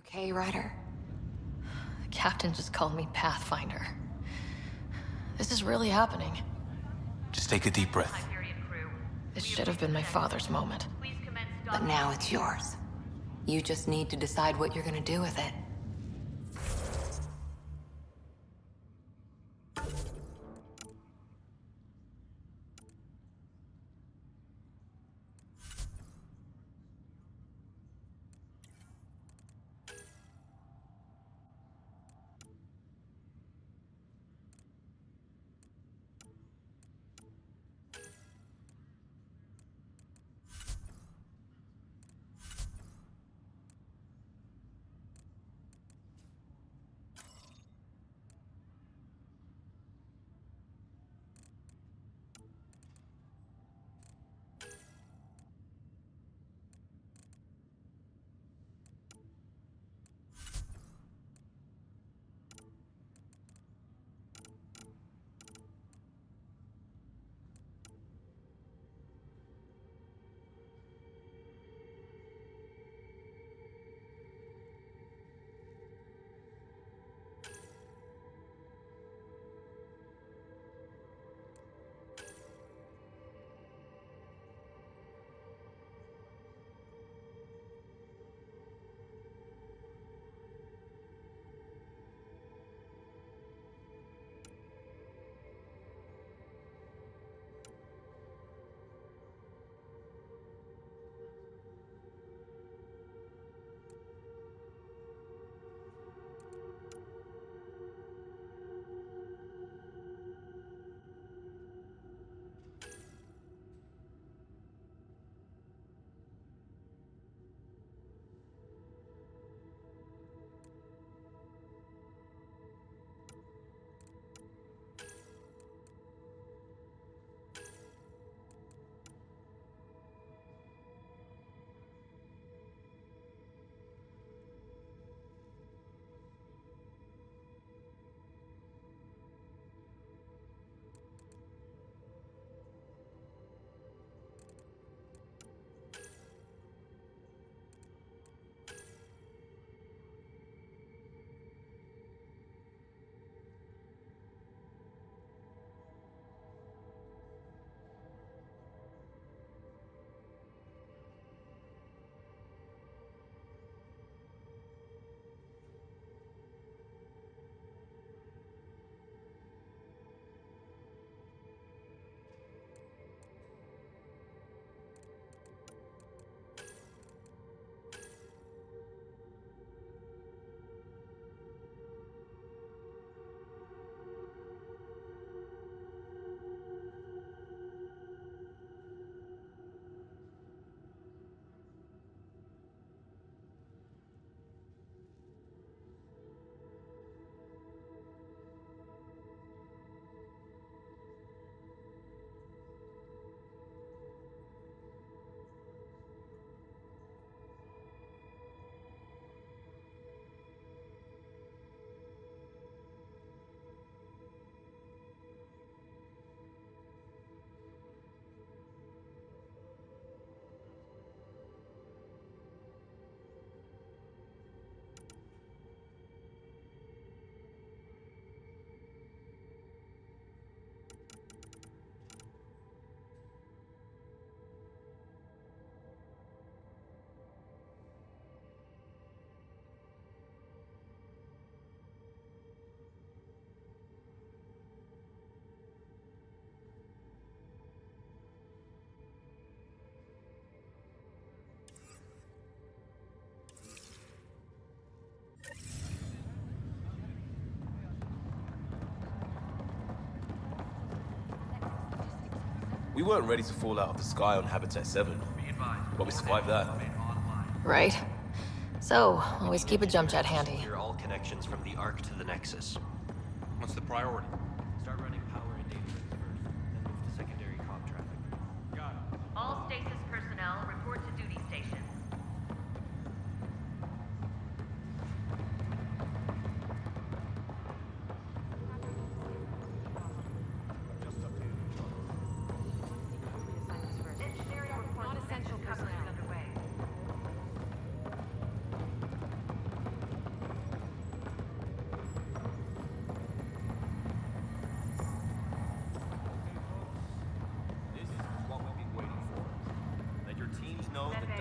Okay, Ryder? The captain just called me Pathfinder. This is really happening. Just take a deep breath. This should have been my father's moment. But now it's yours. You just need to decide what you're gonna do with it. We weren't ready to fall out of the sky on Habitat 7, but we survived that. Right. So, always keep a jump jet handy. Secure all connections from the Ark to the Nexus. What's the priority? Start running power and data first, then move to secondary comm traffic. Got it. All stasis personnel report to duty stations. Engineering report non-essential coverage underway.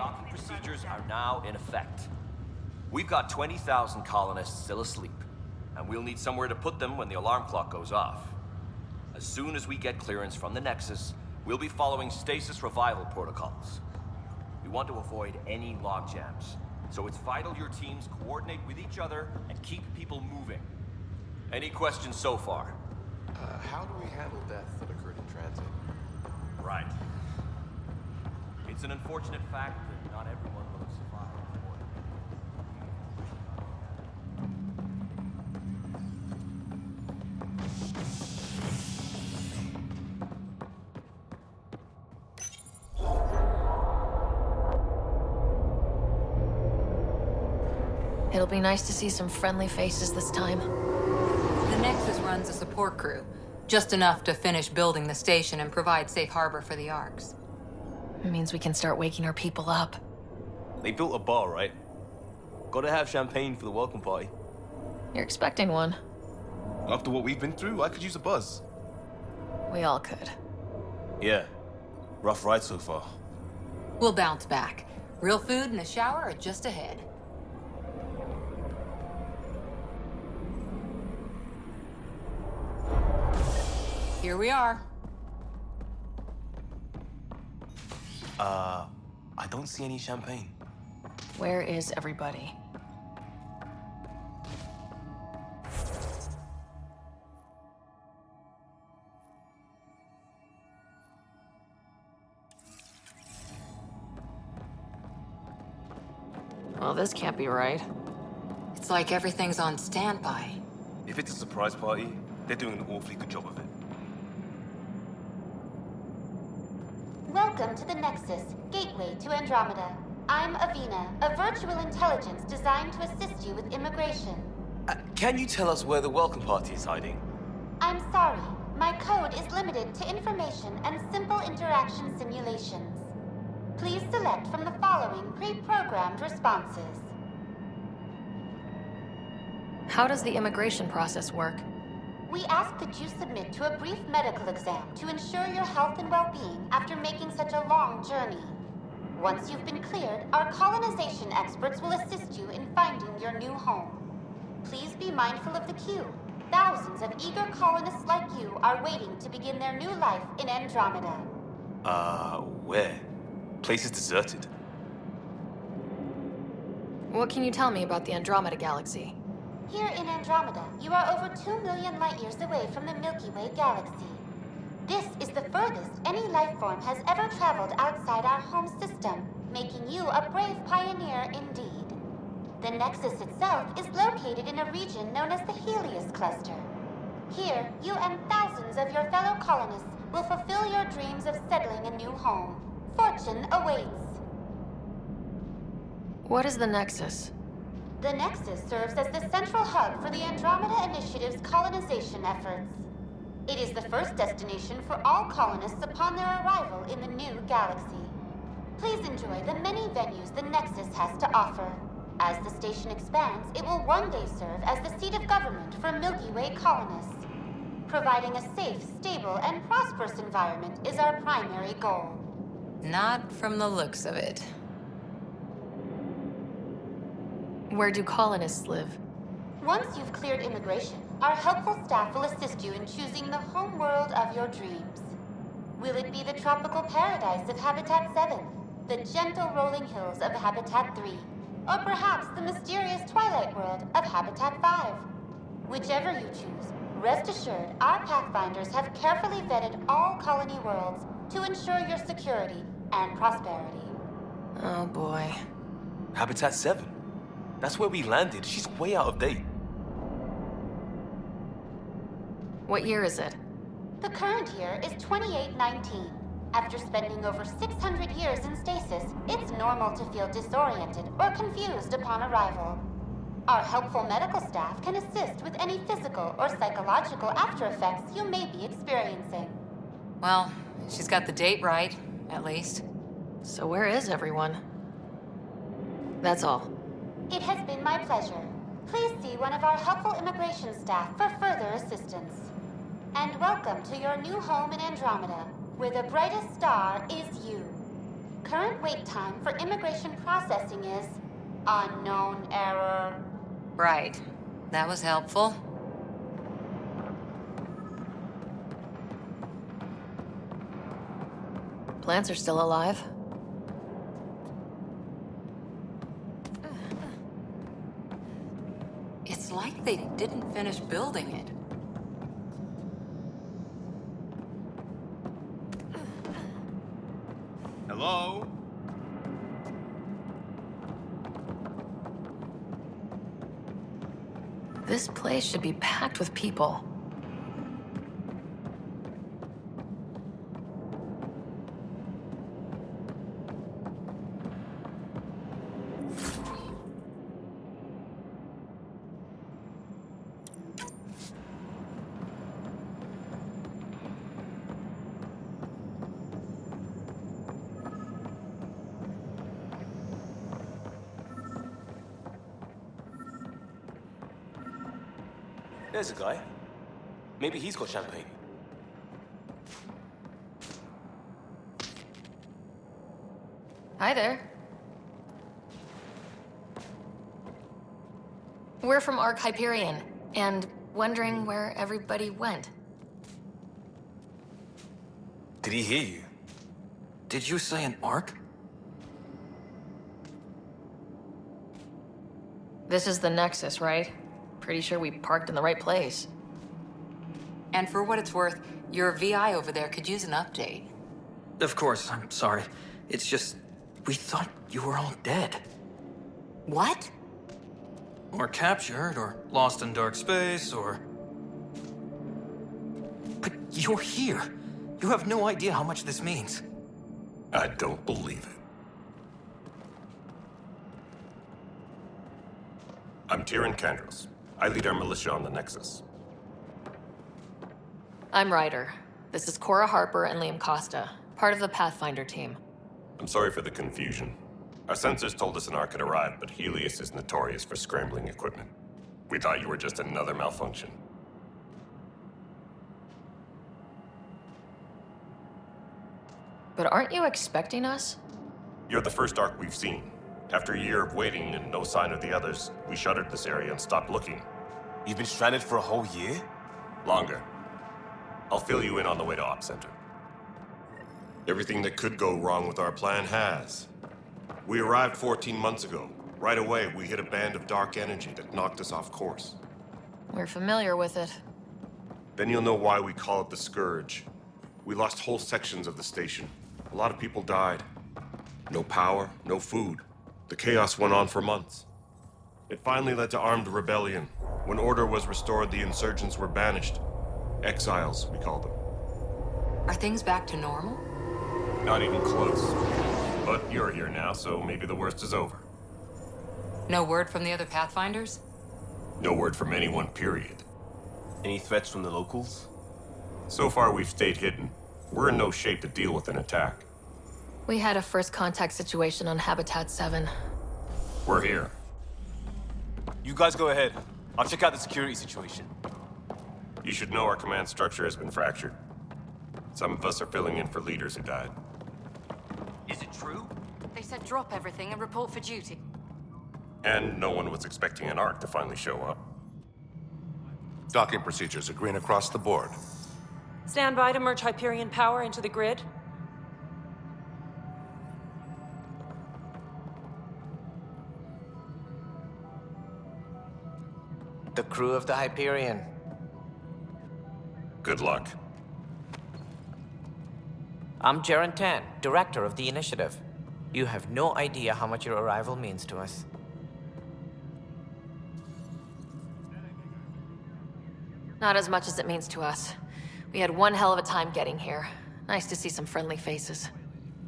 docking procedures are now in effect. We've got 20,000 colonists still asleep, and we'll need somewhere to put them when the alarm clock goes off. As soon as we get clearance from the Nexus, we'll be following stasis revival protocols. We want to avoid any logjams, so it's vital your teams coordinate with each other and keep people moving. Any questions so far? How do we handle deaths that occurred in transit? Right. It's an unfortunate fact that not everyone will have survived. It'll be nice to see some friendly faces this time. The Nexus runs a support crew. Just enough to finish building the station and provide safe harbor for the Arks. It means we can start waking our people up. They built a bar, right? Gotta have champagne for the welcome party. You're expecting one. After what we've been through, I could use a buzz. We all could. Yeah. Rough ride so far. We'll bounce back. Real food and a shower are just ahead. Here we are. I don't see any champagne. Where is everybody? Well, this can't be right. It's like everything's on standby. If it's a surprise party, they're doing an awfully good job of it. Welcome to the Nexus, gateway to Andromeda. I'm Avina, a virtual intelligence designed to assist you with immigration. Can you tell us where the welcome party is hiding? I'm sorry, my code is limited to information and simple interaction simulations. Please select from the following pre-programmed responses. How does the immigration process work? We ask that you submit to a brief medical exam to ensure your health and well-being after making such a long journey. Once you've been cleared, our colonization experts will assist you in finding your new home. Please be mindful of the queue. Thousands of eager colonists like you are waiting to begin their new life in Andromeda. Where? Place is deserted. What can you tell me about the Andromeda galaxy? Here in Andromeda, you are over 2 million light-years away from the Milky Way galaxy. This is the furthest any life form has ever traveled outside our home system, making you a brave pioneer indeed. The Nexus itself is located in a region known as the Helios Cluster. Here, you and thousands of your fellow colonists will fulfill your dreams of settling a new home. Fortune awaits. What is the Nexus? The Nexus serves as the central hub for the Andromeda Initiative's colonization efforts. It is the first destination for all colonists upon their arrival in the new galaxy. Please enjoy the many venues the Nexus has to offer. As the station expands, it will one day serve as the seat of government for Milky Way colonists. Providing a safe, stable, and prosperous environment is our primary goal. Not from the looks of it. Where do colonists live? Once you've cleared immigration, our helpful staff will assist you in choosing the home world of your dreams. Will it be the tropical paradise of Habitat 7, the gentle rolling hills of Habitat 3, or perhaps the mysterious twilight world of Habitat 5? Whichever you choose, rest assured our Pathfinders have carefully vetted all colony worlds to ensure your security and prosperity. Oh boy. Habitat 7. That's where we landed. She's way out of date. What year is it? The current year is 2819. After spending over 600 years in stasis, it's normal to feel disoriented or confused upon arrival. Our helpful medical staff can assist with any physical or psychological after effects you may be experiencing. Well, she's got the date right, at least. So where is everyone? That's all. It has been my pleasure. Please see one of our helpful immigration staff for further assistance. And welcome to your new home in Andromeda, where the brightest star is you. Current wait time for immigration processing is unknown error. Right. That was helpful. Plants are still alive. It's like they didn't finish building it. Hello? This place should be packed with people. There's a guy. Maybe he's got champagne. Hi there. We're from Ark Hyperion, and wondering where everybody went. Did he hear you? Did you say an arc? This is the Nexus, right? Pretty sure we parked in the right place. And for what it's worth, your VI over there could use an update. Of course, I'm sorry. It's just, we thought you were all dead. What? Or captured, or lost in dark space, or... But you're here. You have no idea how much this means. I don't believe it. I'm Tyrion Candros. I lead our militia on the Nexus. I'm Ryder. This is Cora Harper and Liam Costa, part of the Pathfinder team. I'm sorry for the confusion. Our sensors told us an Ark had arrived, but Helios is notorious for scrambling equipment. We thought you were just another malfunction. But aren't you expecting us? You're the first Ark we've seen. After a year of waiting and no sign of the others, we shuttered this area and stopped looking. You've been stranded for a whole year? Longer. I'll fill you in on the way to Op Center. Everything that could go wrong with our plan has. We arrived 14 months ago. Right away, we hit a band of dark energy that knocked us off course. We're familiar with it. Then you'll know why we call it the Scourge. We lost whole sections of the station. A lot of people died. No power, no food. The chaos went on for months. It finally led to armed rebellion. When order was restored, the insurgents were banished. Exiles, we call them. Are things back to normal? Not even close. But you're here now, so maybe the worst is over. No word from the other Pathfinders? No word from anyone, period. Any threats from the locals? So far, we've stayed hidden. We're in no shape to deal with an attack. We had a first contact situation on Habitat 7. We're here. You guys go ahead. I'll check out the security situation. You should know our command structure has been fractured. Some of us are filling in for leaders who died. Is it true? They said drop everything and report for duty. And no one was expecting an Ark to finally show up. Docking procedures are green across the board. Stand by to merge Hyperion power into the grid. The crew of the Hyperion. Good luck. I'm Jaren Tan, director of the initiative. You have no idea how much your arrival means to us. Not as much as it means to us. We had one hell of a time getting here. Nice to see some friendly faces.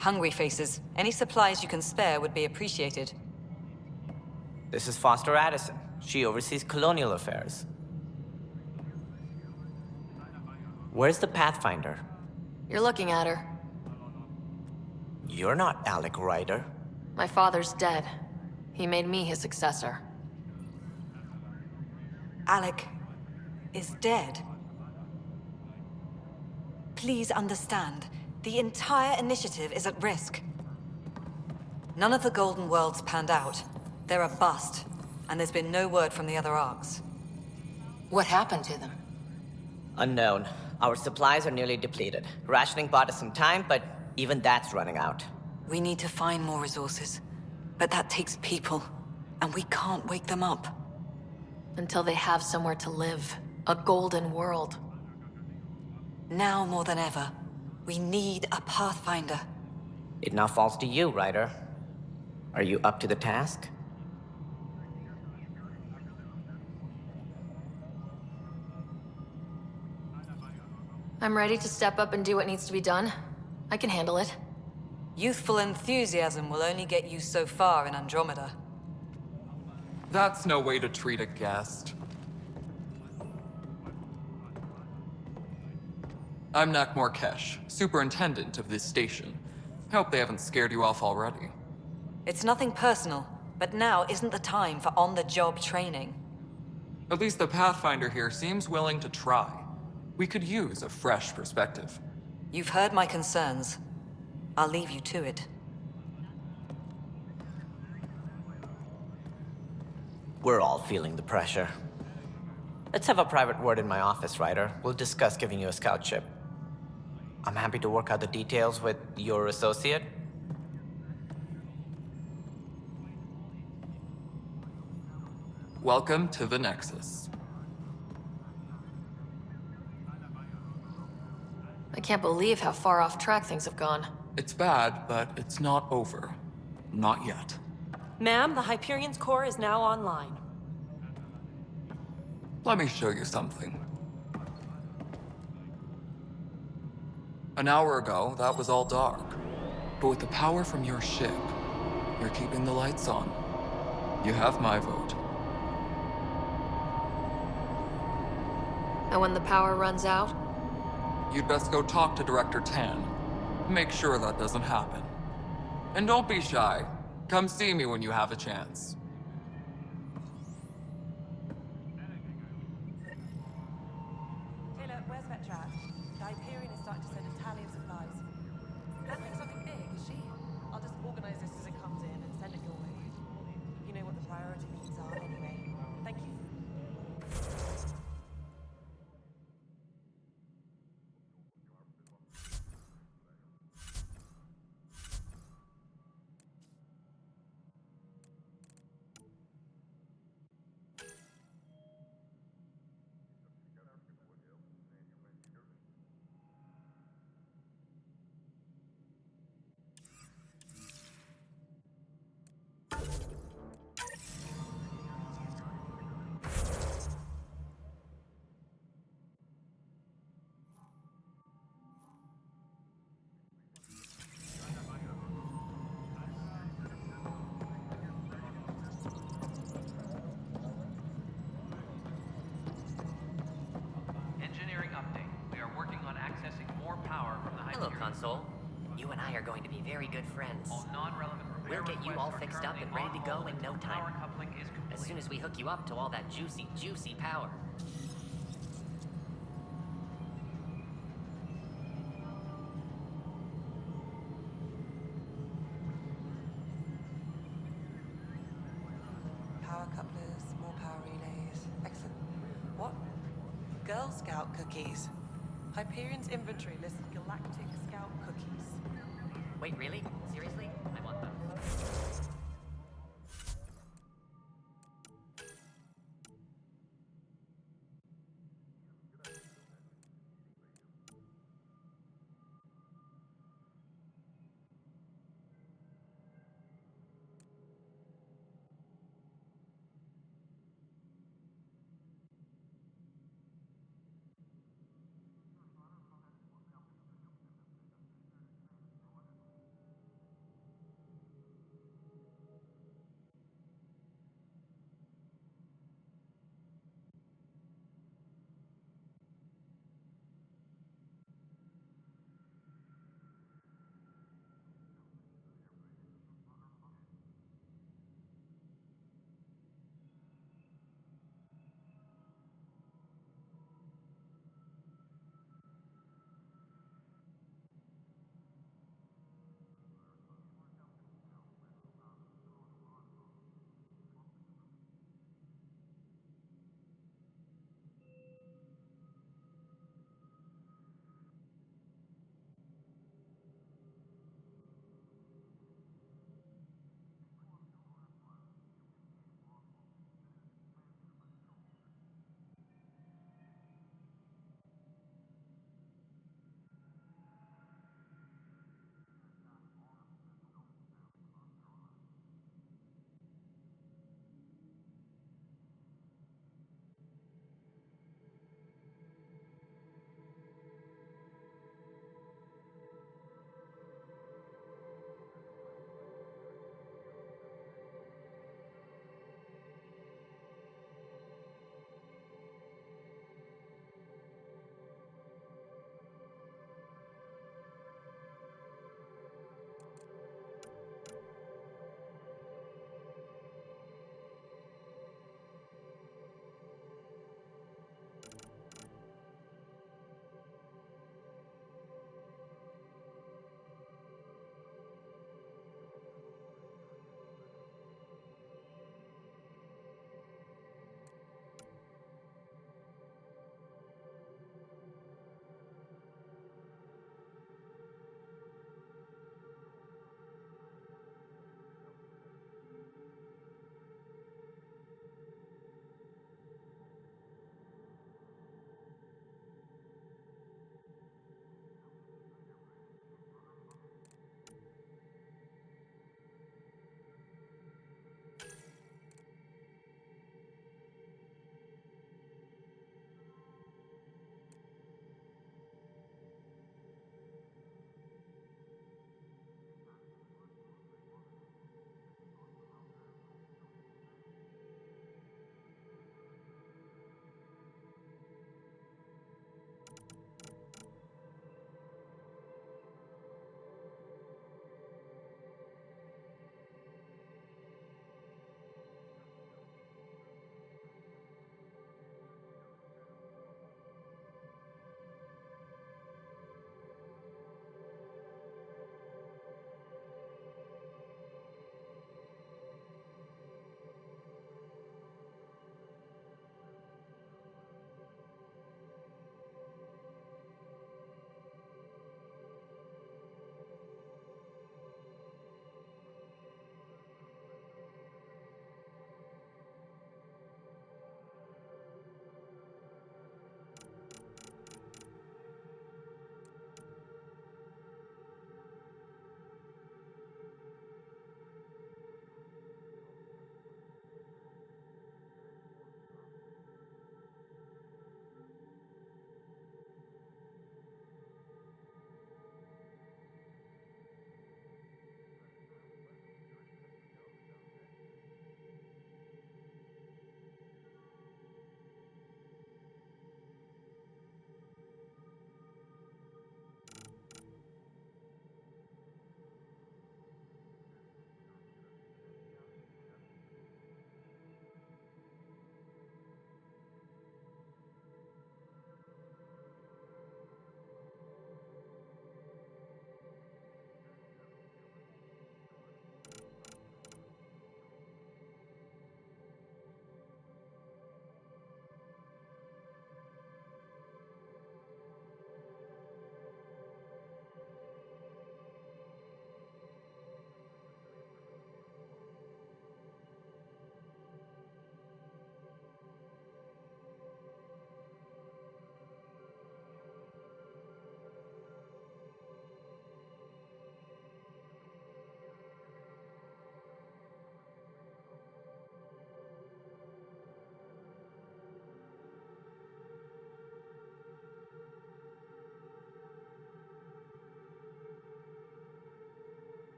Hungry faces. Any supplies you can spare would be appreciated. This is Foster Addison. She oversees colonial affairs. Where's the Pathfinder? You're looking at her. You're not Alec Ryder. My father's dead. He made me his successor. Alec is dead. Please understand, the entire initiative is at risk. None of the Golden Worlds panned out. They're a bust, and there's been no word from the other arcs. What happened to them? Unknown. Our supplies are nearly depleted. Rationing bought us some time, but even that's running out. We need to find more resources. But that takes people, and we can't wake them up. Until they have somewhere to live. A golden world. Now more than ever, we need a Pathfinder. It now falls to you, Ryder. Are you up to the task? I'm ready to step up and do what needs to be done. I can handle it. Youthful enthusiasm will only get you so far in Andromeda. That's no way to treat a guest. I'm Nakmor Kesh, superintendent of this station. Hope they haven't scared you off already. It's nothing personal, but now isn't the time for on-the-job training. At least the Pathfinder here seems willing to try. We could use a fresh perspective. You've heard my concerns. I'll leave you to it. We're all feeling the pressure. Let's have a private word in my office, Ryder. We'll discuss giving you a scout ship. I'm happy to work out the details with your associate. Welcome to the Nexus. I can't believe how far off track things have gone. It's bad, but it's not over. Not yet. Ma'am, the Hyperion's core is now online. Let me show you something. An hour ago, that was all dark. But with the power from your ship, you're keeping the lights on. You have my vote. And when the power runs out? You'd best go talk to Director Tan. Make sure that doesn't happen. And don't be shy. Come see me when you have a chance. Taylor, where's Vetrat? The Hyperion is starting to send a tally of supplies. Handling something big, is she? I'll just organize this as it comes in and send it your way. You know what the priority needs are anyway. Thank you. Engineering update. We are working on accessing more power from the Hello, Hyperion. Console. You and I are going to be very good friends. All non-relevant repair We'll get you requests all are fixed up and currently ready to on go hold in no until time. Power coupling is complete. As soon as we hook you up to all that juicy, juicy power. Power couplers, more power relays. Excellent. What? Girl Scout cookies. Hyperion's inventory lists Galactic Scout cookies. Wait, really? Seriously? I want them.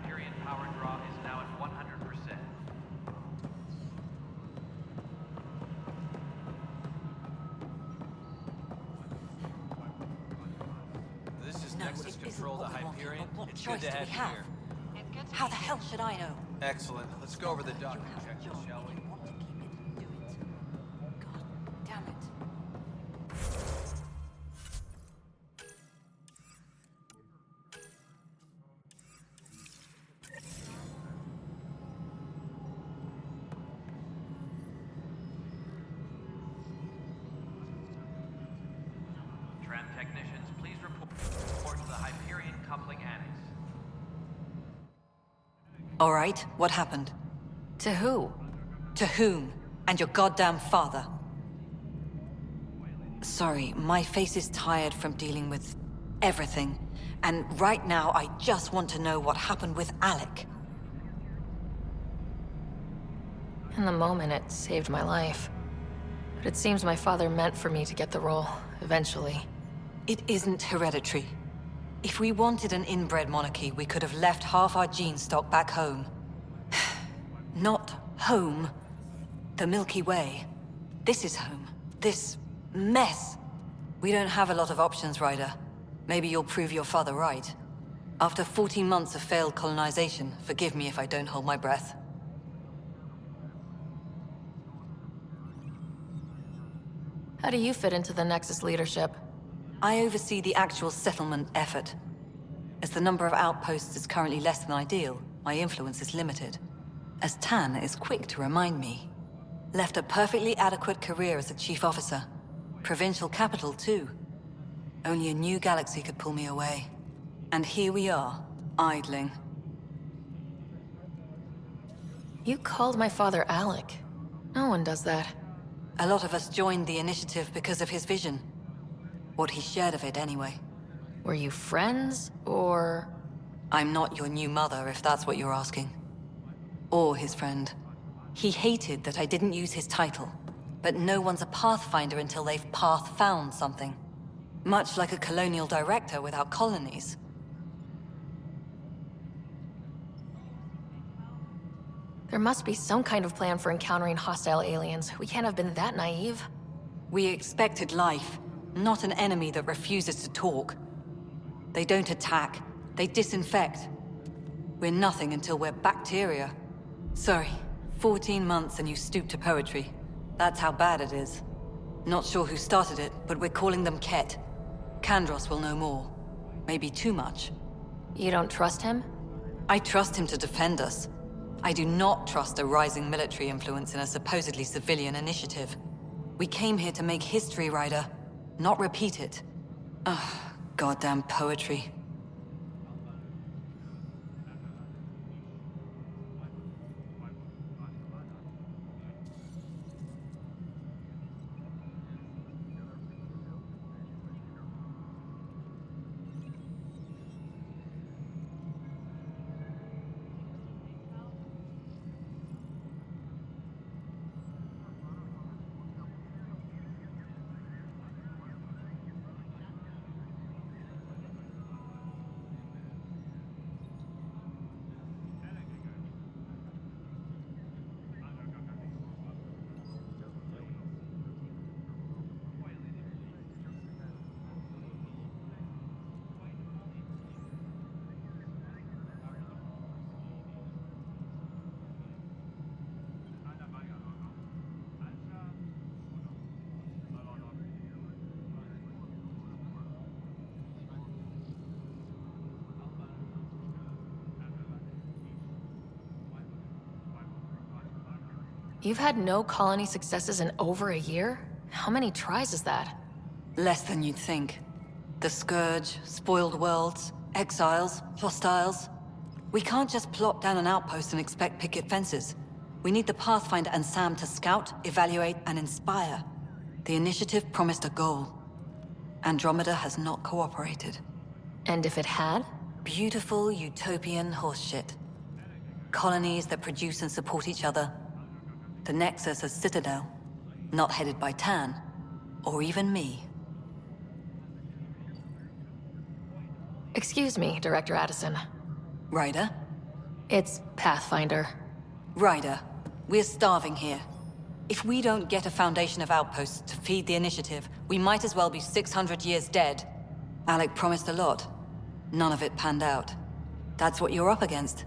Hyperion power draw is now at 100%. This is Nexus Control to Hyperion. It's good to have you here. How the hell should I know? Excellent. Let's go over the document checklist, shall we? Damn it. Tram technicians, please report to the Hyperion coupling annex. All right, what happened? To who? To whom? And your goddamn father. Sorry, my face is tired from dealing with everything. And right now, I just want to know what happened with Alec. In the moment, it saved my life. But it seems my father meant for me to get the role, eventually. It isn't hereditary. If we wanted an inbred monarchy, we could have left half our gene stock back home. Not home. The Milky Way. This is home. This mess. We don't have a lot of options, Ryder. Maybe you'll prove your father right. After 14 months of failed colonization, forgive me if I don't hold my breath. How do you fit into the Nexus leadership? I oversee the actual settlement effort. As the number of outposts is currently less than ideal, my influence is limited. As Tan is quick to remind me. Left a perfectly adequate career as a chief officer. Provincial capital, too. Only a new galaxy could pull me away. And here we are, idling. You called my father Alec. No one does that. A lot of us joined the initiative because of his vision. What he shared of it, anyway. Were you friends, or...? I'm not your new mother, if that's what you're asking. Or his friend. He hated that I didn't use his title. But no one's a pathfinder until they've path-found something. Much like a colonial director without colonies. There must be some kind of plan for encountering hostile aliens. We can't have been that naive. We expected life, not an enemy that refuses to talk. They don't attack, they disinfect. We're nothing until we're bacteria. Sorry, 14 months and you stoop to poetry. That's how bad it is. Not sure who started it, but we're calling them Ket. Kandros will know more. Maybe too much. You don't trust him? I trust him to defend us. I do not trust a rising military influence in a supposedly civilian initiative. We came here to make history, Ryder, not repeat it. Ugh, goddamn poetry. You've had no colony successes in over a year? How many tries is that? Less than you'd think. The Scourge, spoiled worlds, exiles, hostiles. We can't just plop down an outpost and expect picket fences. We need the Pathfinder and Sam to scout, evaluate, and inspire. The initiative promised a goal. Andromeda has not cooperated. And if it had? Beautiful utopian horseshit. Colonies that produce and support each other. The Nexus as Citadel. Not headed by Tan. Or even me. Excuse me, Director Addison. Ryder? It's Pathfinder. Ryder, we're starving here. If we don't get a foundation of outposts to feed the initiative, we might as well be 600 years dead. Alec promised a lot. None of it panned out. That's what you're up against.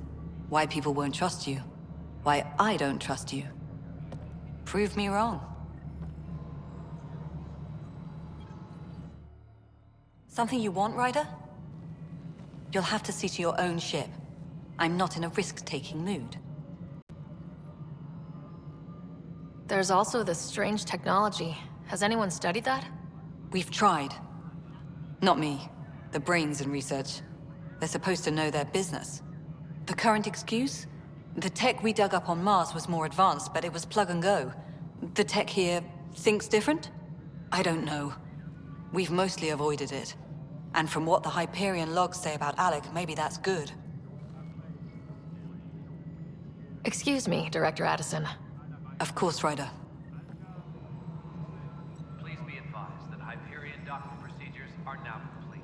Why people won't trust you. Why I don't trust you. Prove me wrong. Something you want, Ryder? You'll have to see to your own ship. I'm not in a risk-taking mood. There's also this strange technology. Has anyone studied that? We've tried. Not me. The brains in research. They're supposed to know their business. The current excuse? The tech we dug up on Mars was more advanced, but it was plug and go. The tech here thinks different? I don't know. We've mostly avoided it. And from what the Hyperion logs say about Alec, maybe that's good. Excuse me, Director Addison. Of course, Ryder. Please be advised that Hyperion docking procedures are now complete.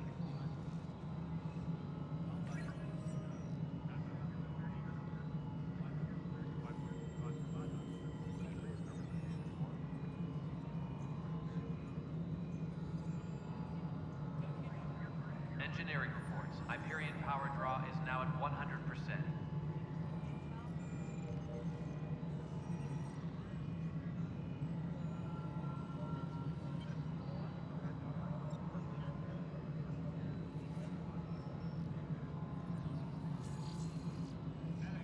Engineering reports. Hyperion power draw is now at 100%.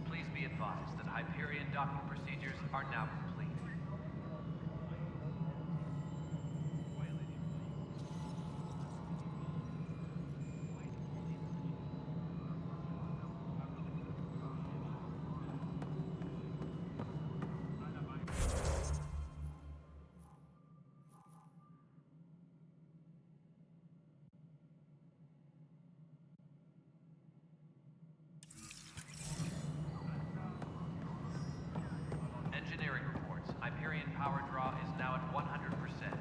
Please be advised that Hyperion docking procedures are now complete. Engineering reports. Hyperion power draw is now at 100%.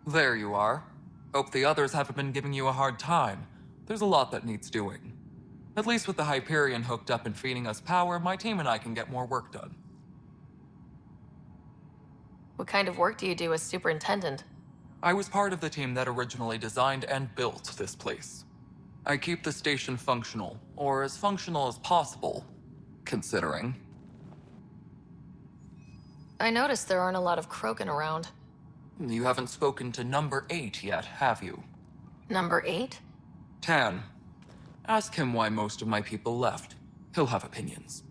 There you are. Hope the others haven't been giving you a hard time. There's a lot that needs doing. At least with the Hyperion hooked up and feeding us power, my team and I can get more work done. What kind of work do you do as superintendent? I was part of the team that originally designed and built this place. I keep the station functional, or as functional as possible, considering. I noticed there aren't a lot of Krogan around. You haven't spoken to number 8 yet, have you? Number 8? Tan. Ask him why most of my people left. He'll have opinions.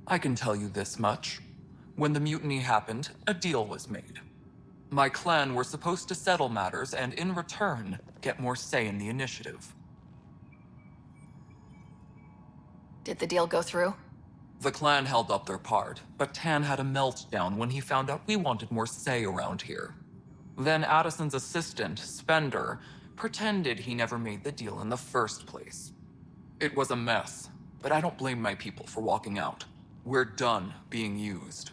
I can tell you this much. When the mutiny happened, a deal was made. My clan were supposed to settle matters and, in return, get more say in the initiative. Did the deal go through? The clan held up their part, but Tan had a meltdown when he found out we wanted more say around here. Then Addison's assistant, Spender, pretended he never made the deal in the first place. It was a mess, but I don't blame my people for walking out. We're done being used.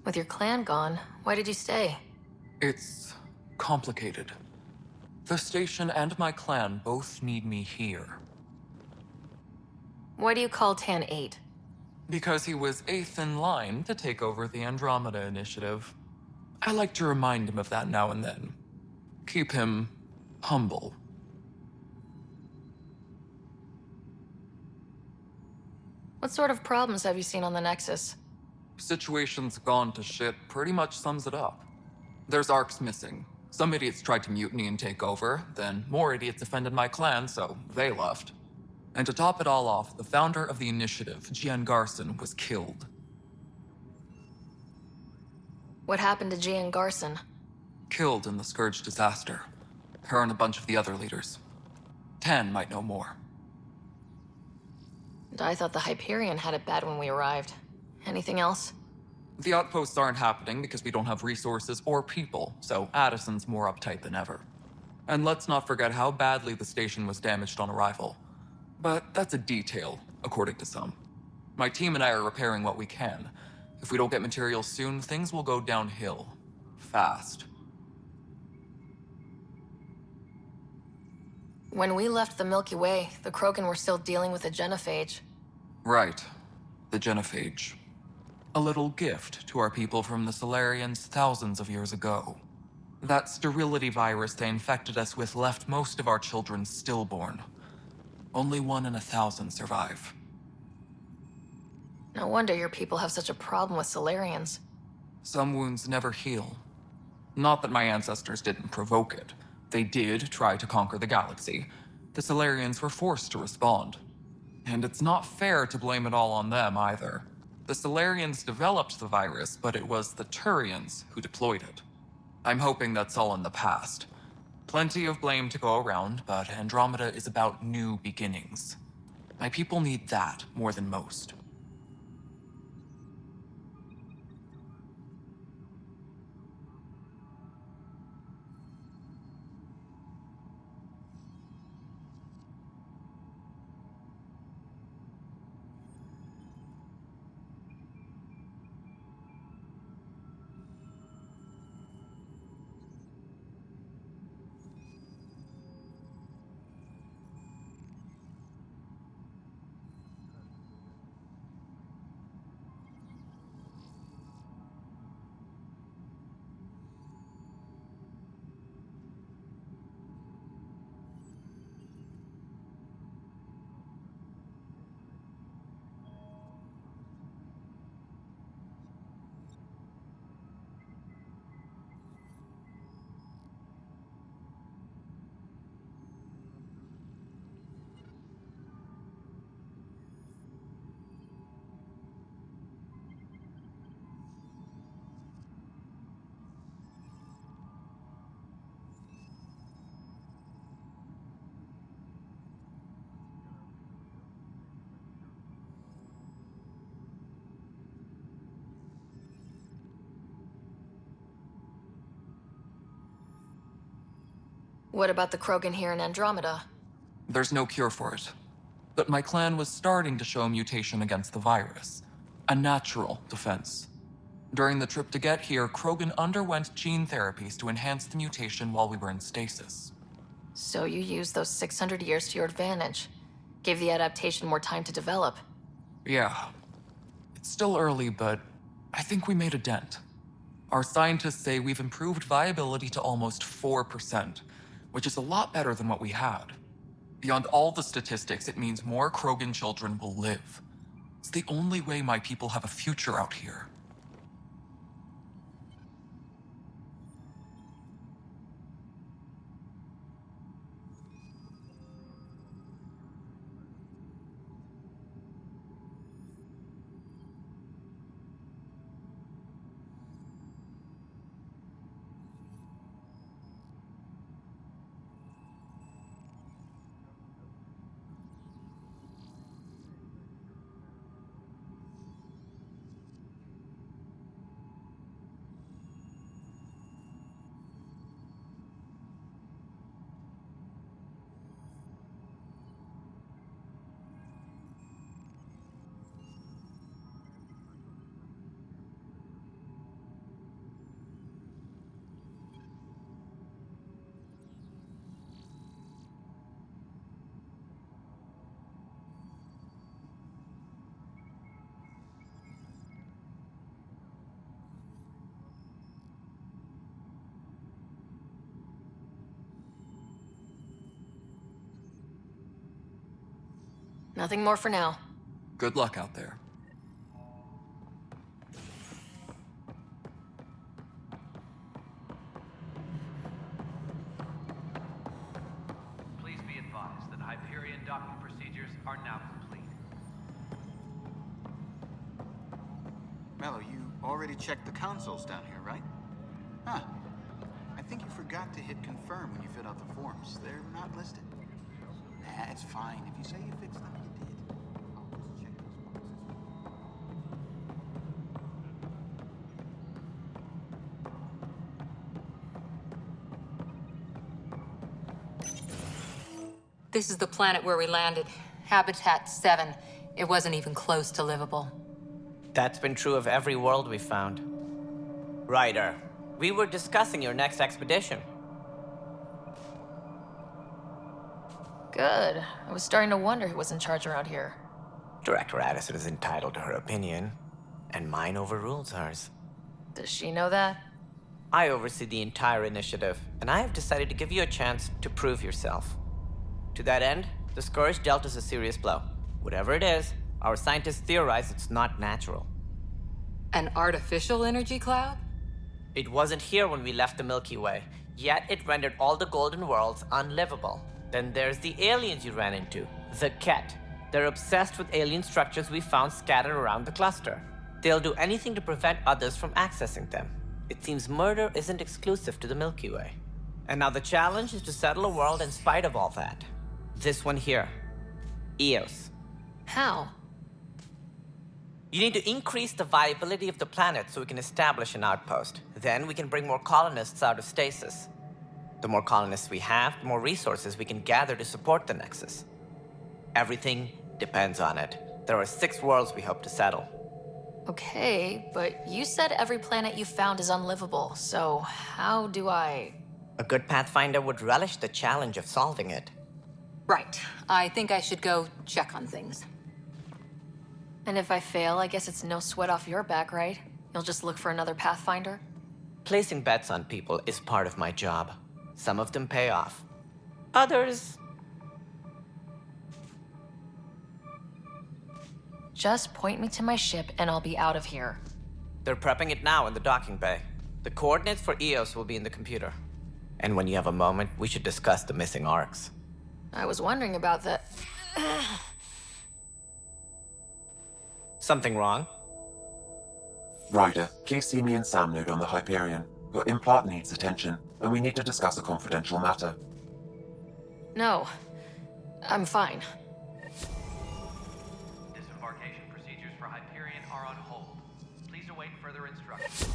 With your clan gone, why did you stay? It's complicated. The station and my clan both need me here. Why do you call Tan 8? Because he was 8th in line to take over the Andromeda initiative. I like to remind him of that now and then. Keep him humble. What sort of problems have you seen on the Nexus? Situation's gone to shit pretty much sums it up. There's arcs missing. Some idiots tried to mutiny and take over, then more idiots offended my clan, so they left. And to top it all off, the founder of the initiative, Gian Garson, was killed. What happened to Gian Garson? Killed in the Scourge disaster. Her and a bunch of the other leaders. Tan might know more. And I thought the Hyperion had it bad when we arrived. Anything else? The outposts aren't happening because we don't have resources or people, so Addison's more uptight than ever. And let's not forget how badly the station was damaged on arrival. But that's a detail, according to some. My team and I are repairing what we can. If we don't get materials soon, things will go downhill. Fast. When we left the Milky Way, the Krogan were still dealing with the genophage. Right. The genophage. A little gift to our people from the Solarians thousands of years ago. That sterility virus they infected us with left most of our children stillborn. Only 1 in 1,000 survive. No wonder your people have such a problem with Solarians. Some wounds never heal. Not that my ancestors didn't provoke it. They did try to conquer the galaxy. The Solarians were forced to respond. And it's not fair to blame it all on them either. The Solarians developed the virus, but it was the Turians who deployed it. I'm hoping that's all in the past. Plenty of blame to go around, but Andromeda is about new beginnings. My people need that more than most. What about the Krogan here in Andromeda? There's no cure for it. But my clan was starting to show a mutation against the virus. A natural defense. During the trip to get here, Krogan underwent gene therapies to enhance the mutation while we were in stasis. So you used those 600 years to your advantage. Gave the adaptation more time to develop. Yeah. It's still early, but I think we made a dent. Our scientists say we've improved viability to almost 4%, which is a lot better than what we had. Beyond all the statistics, it means more Krogan children will live. It's the only way my people have a future out here. Nothing more for now. Good luck out there. Please be advised that Hyperion docking procedures are now complete. Mello, you already checked the consoles down here, right? Huh. I think you forgot to hit confirm when you filled out the forms. They're not listed. Nah, it's fine. If you say you fixed them, you did. I'll just check those boxes. This is the planet where we landed. Habitat 7. It wasn't even close to livable. That's been true of every world we've found. Ryder, we were discussing your next expedition. Good. I was starting to wonder who was in charge around here. Director Addison is entitled to her opinion, and mine overrules hers. Does she know that? I oversee the entire initiative, and I have decided to give you a chance to prove yourself. To that end, the Scourge dealt us a serious blow. Whatever it is, our scientists theorize it's not natural. An artificial energy cloud? It wasn't here when we left the Milky Way, yet it rendered all the golden worlds unlivable. Then there's the aliens you ran into, the Ket. They're obsessed with alien structures we found scattered around the cluster. They'll do anything to prevent others from accessing them. It seems murder isn't exclusive to the Milky Way. And now the challenge is to settle a world in spite of all that. This one here. Eos. How? You need to increase the viability of the planet so we can establish an outpost. Then we can bring more colonists out of stasis. The more colonists we have, the more resources we can gather to support the Nexus. Everything depends on it. There are 6 worlds we hope to settle. Okay, but you said every planet you found is unlivable, so how do I... A good Pathfinder would relish the challenge of solving it. Right. I think I should go check on things. And if I fail, I guess it's no sweat off your back, right? You'll just look for another Pathfinder? Placing bets on people is part of my job. Some of them pay off. Others... Just point me to my ship and I'll be out of here. They're prepping it now in the docking bay. The coordinates for Eos will be in the computer. And when you have a moment, we should discuss the missing arcs. I was wondering about that. Something wrong? Ryder, please see me and Sam Node on the Hyperion. Your implant needs attention, and we need to discuss a confidential matter. No. I'm fine. Disembarkation procedures for Hyperion are on hold. Please await further instructions.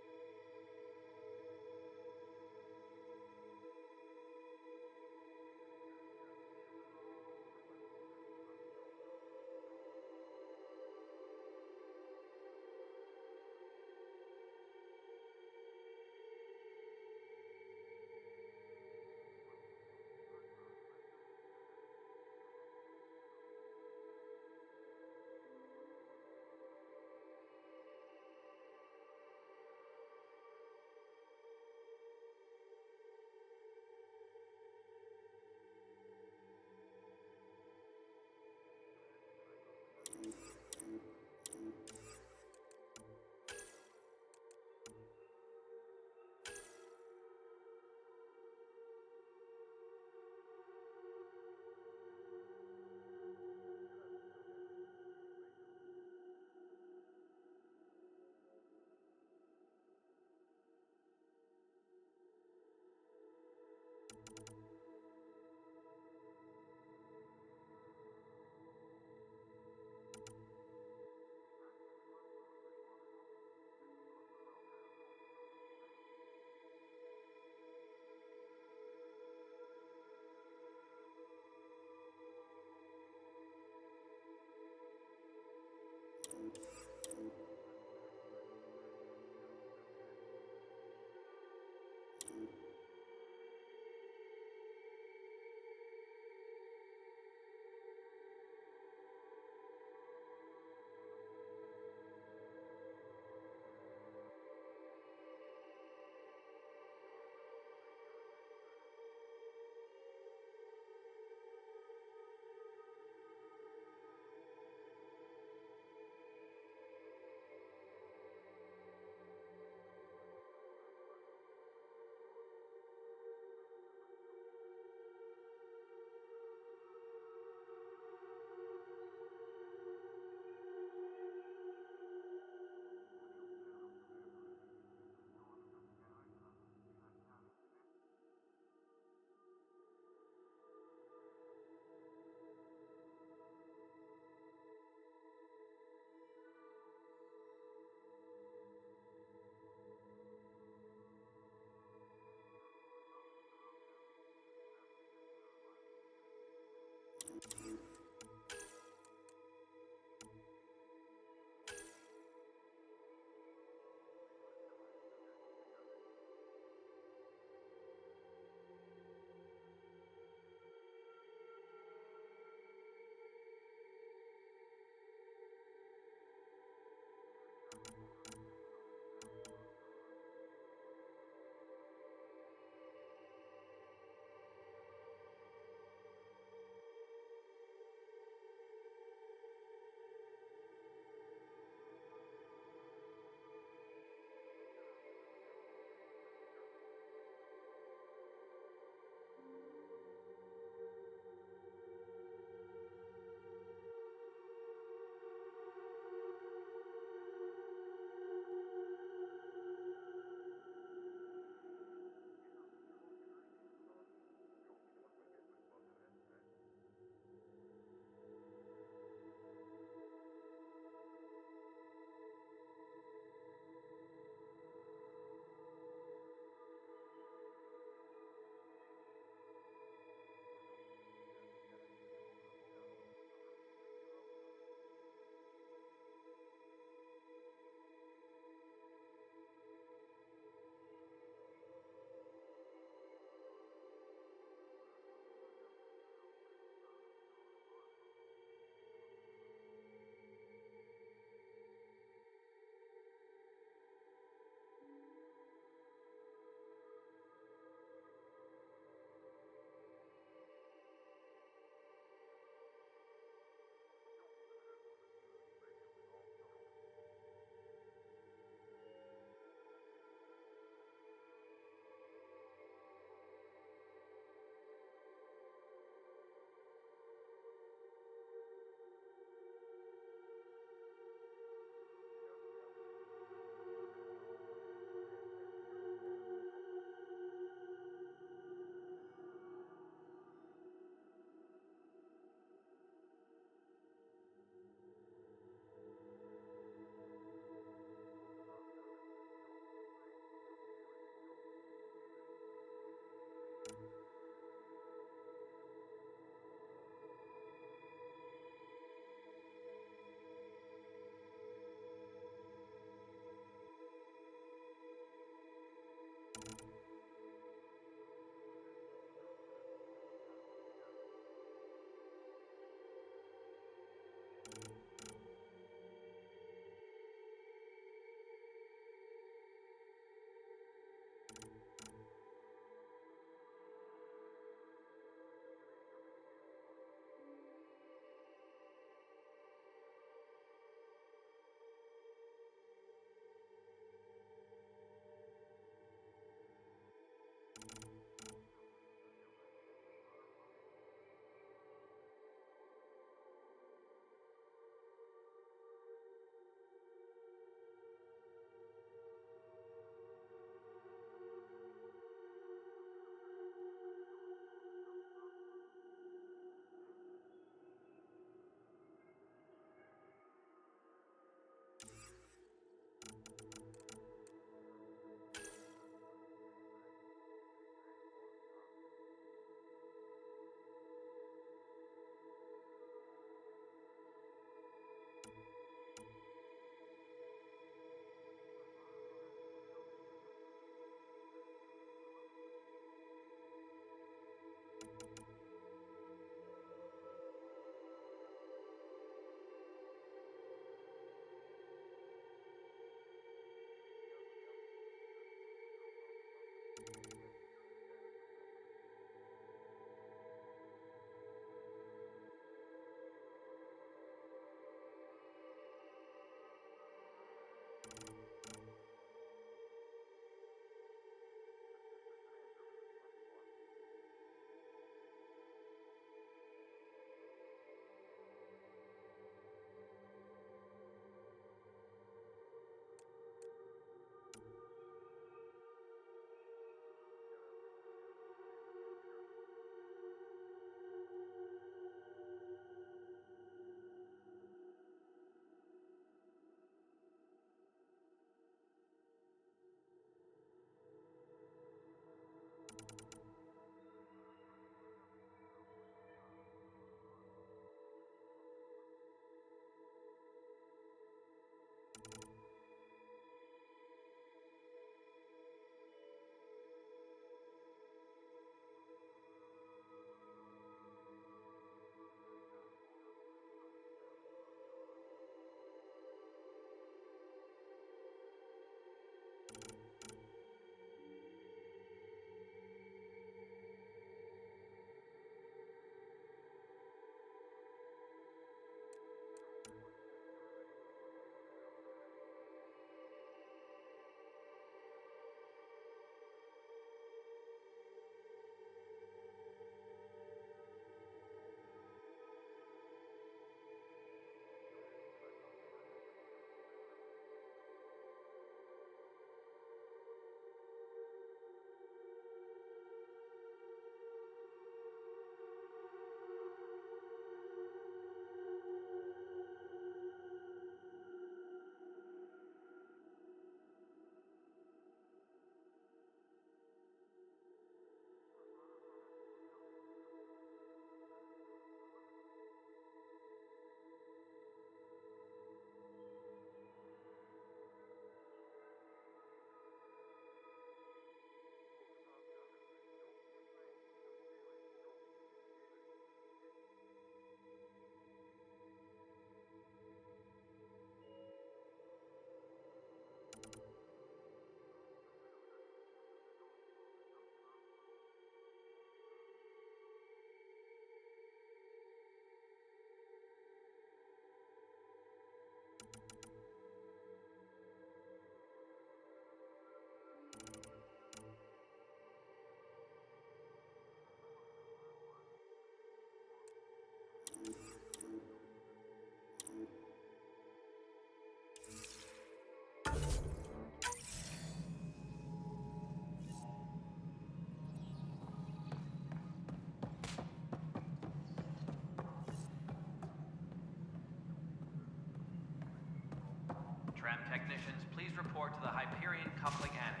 technicians, please report to the Hyperion Coupling Annex.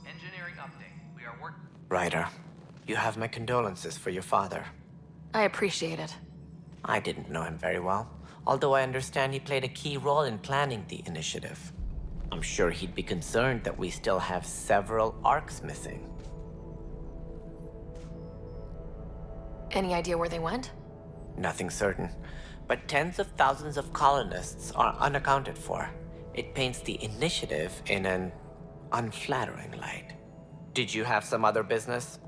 Engineering update. We are working. Ryder, you have my condolences for your father. I appreciate it. I didn't know him very well, although I understand he played a key role in planning the initiative. I'm sure he'd be concerned that we still have several arcs missing. Any idea where they went? Nothing certain, but tens of thousands of colonists are unaccounted for. It paints the initiative in an unflattering light. Did you have some other business?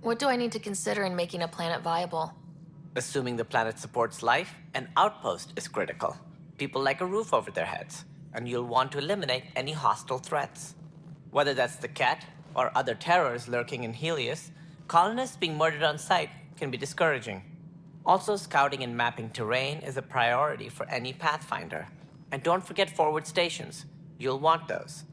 What do I need to consider in making a planet viable? Assuming the planet supports life, an outpost is critical. People like a roof over their heads, and you'll want to eliminate any hostile threats. Whether that's the Cat or other terrors lurking in Helios, colonists being murdered on sight can be discouraging. Also, scouting and mapping terrain is a priority for any Pathfinder. And don't forget forward stations. You'll want those.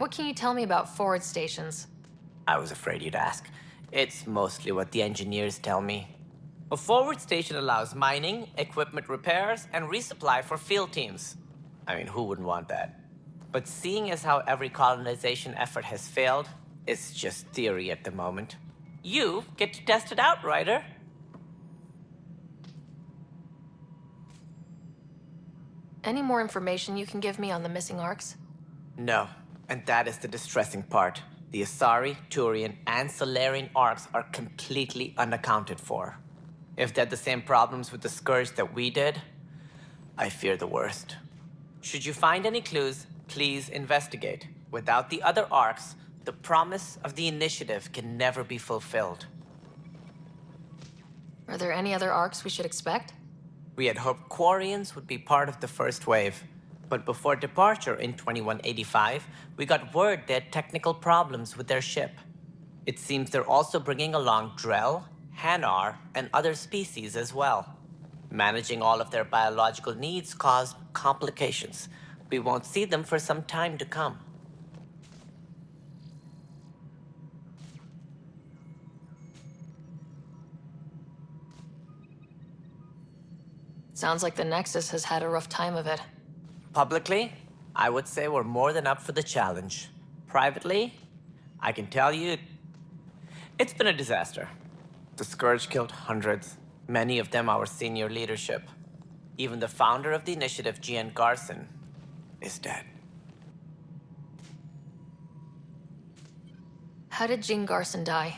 What can you tell me about forward stations? I was afraid you'd ask. It's mostly what the engineers tell me. A forward station allows mining, equipment repairs, and resupply for field teams. I mean, who wouldn't want that? But seeing as how every colonization effort has failed, it's just theory at the moment. You get to test it out, Ryder. Any more information you can give me on the missing arcs? No, and that is the distressing part. The Asari, Turian, and Solarian arcs are completely unaccounted for. If they had the same problems with the Scourge that we did, I fear the worst. Should you find any clues, please investigate. Without the other arcs, the promise of the initiative can never be fulfilled. Are there any other arcs we should expect? We had hoped Quarians would be part of the first wave. But before departure in 2185, we got word they had technical problems with their ship. It seems they're also bringing along Drell, Hanar, and other species as well. Managing all of their biological needs caused complications. We won't see them for some time to come. Sounds like the Nexus has had a rough time of it. Publicly, I would say we're more than up for the challenge. Privately, I can tell you, it's been a disaster. The Scourge killed hundreds, many of them our senior leadership. Even the founder of the initiative, Gian Garson, is dead. How did Jean Garson die?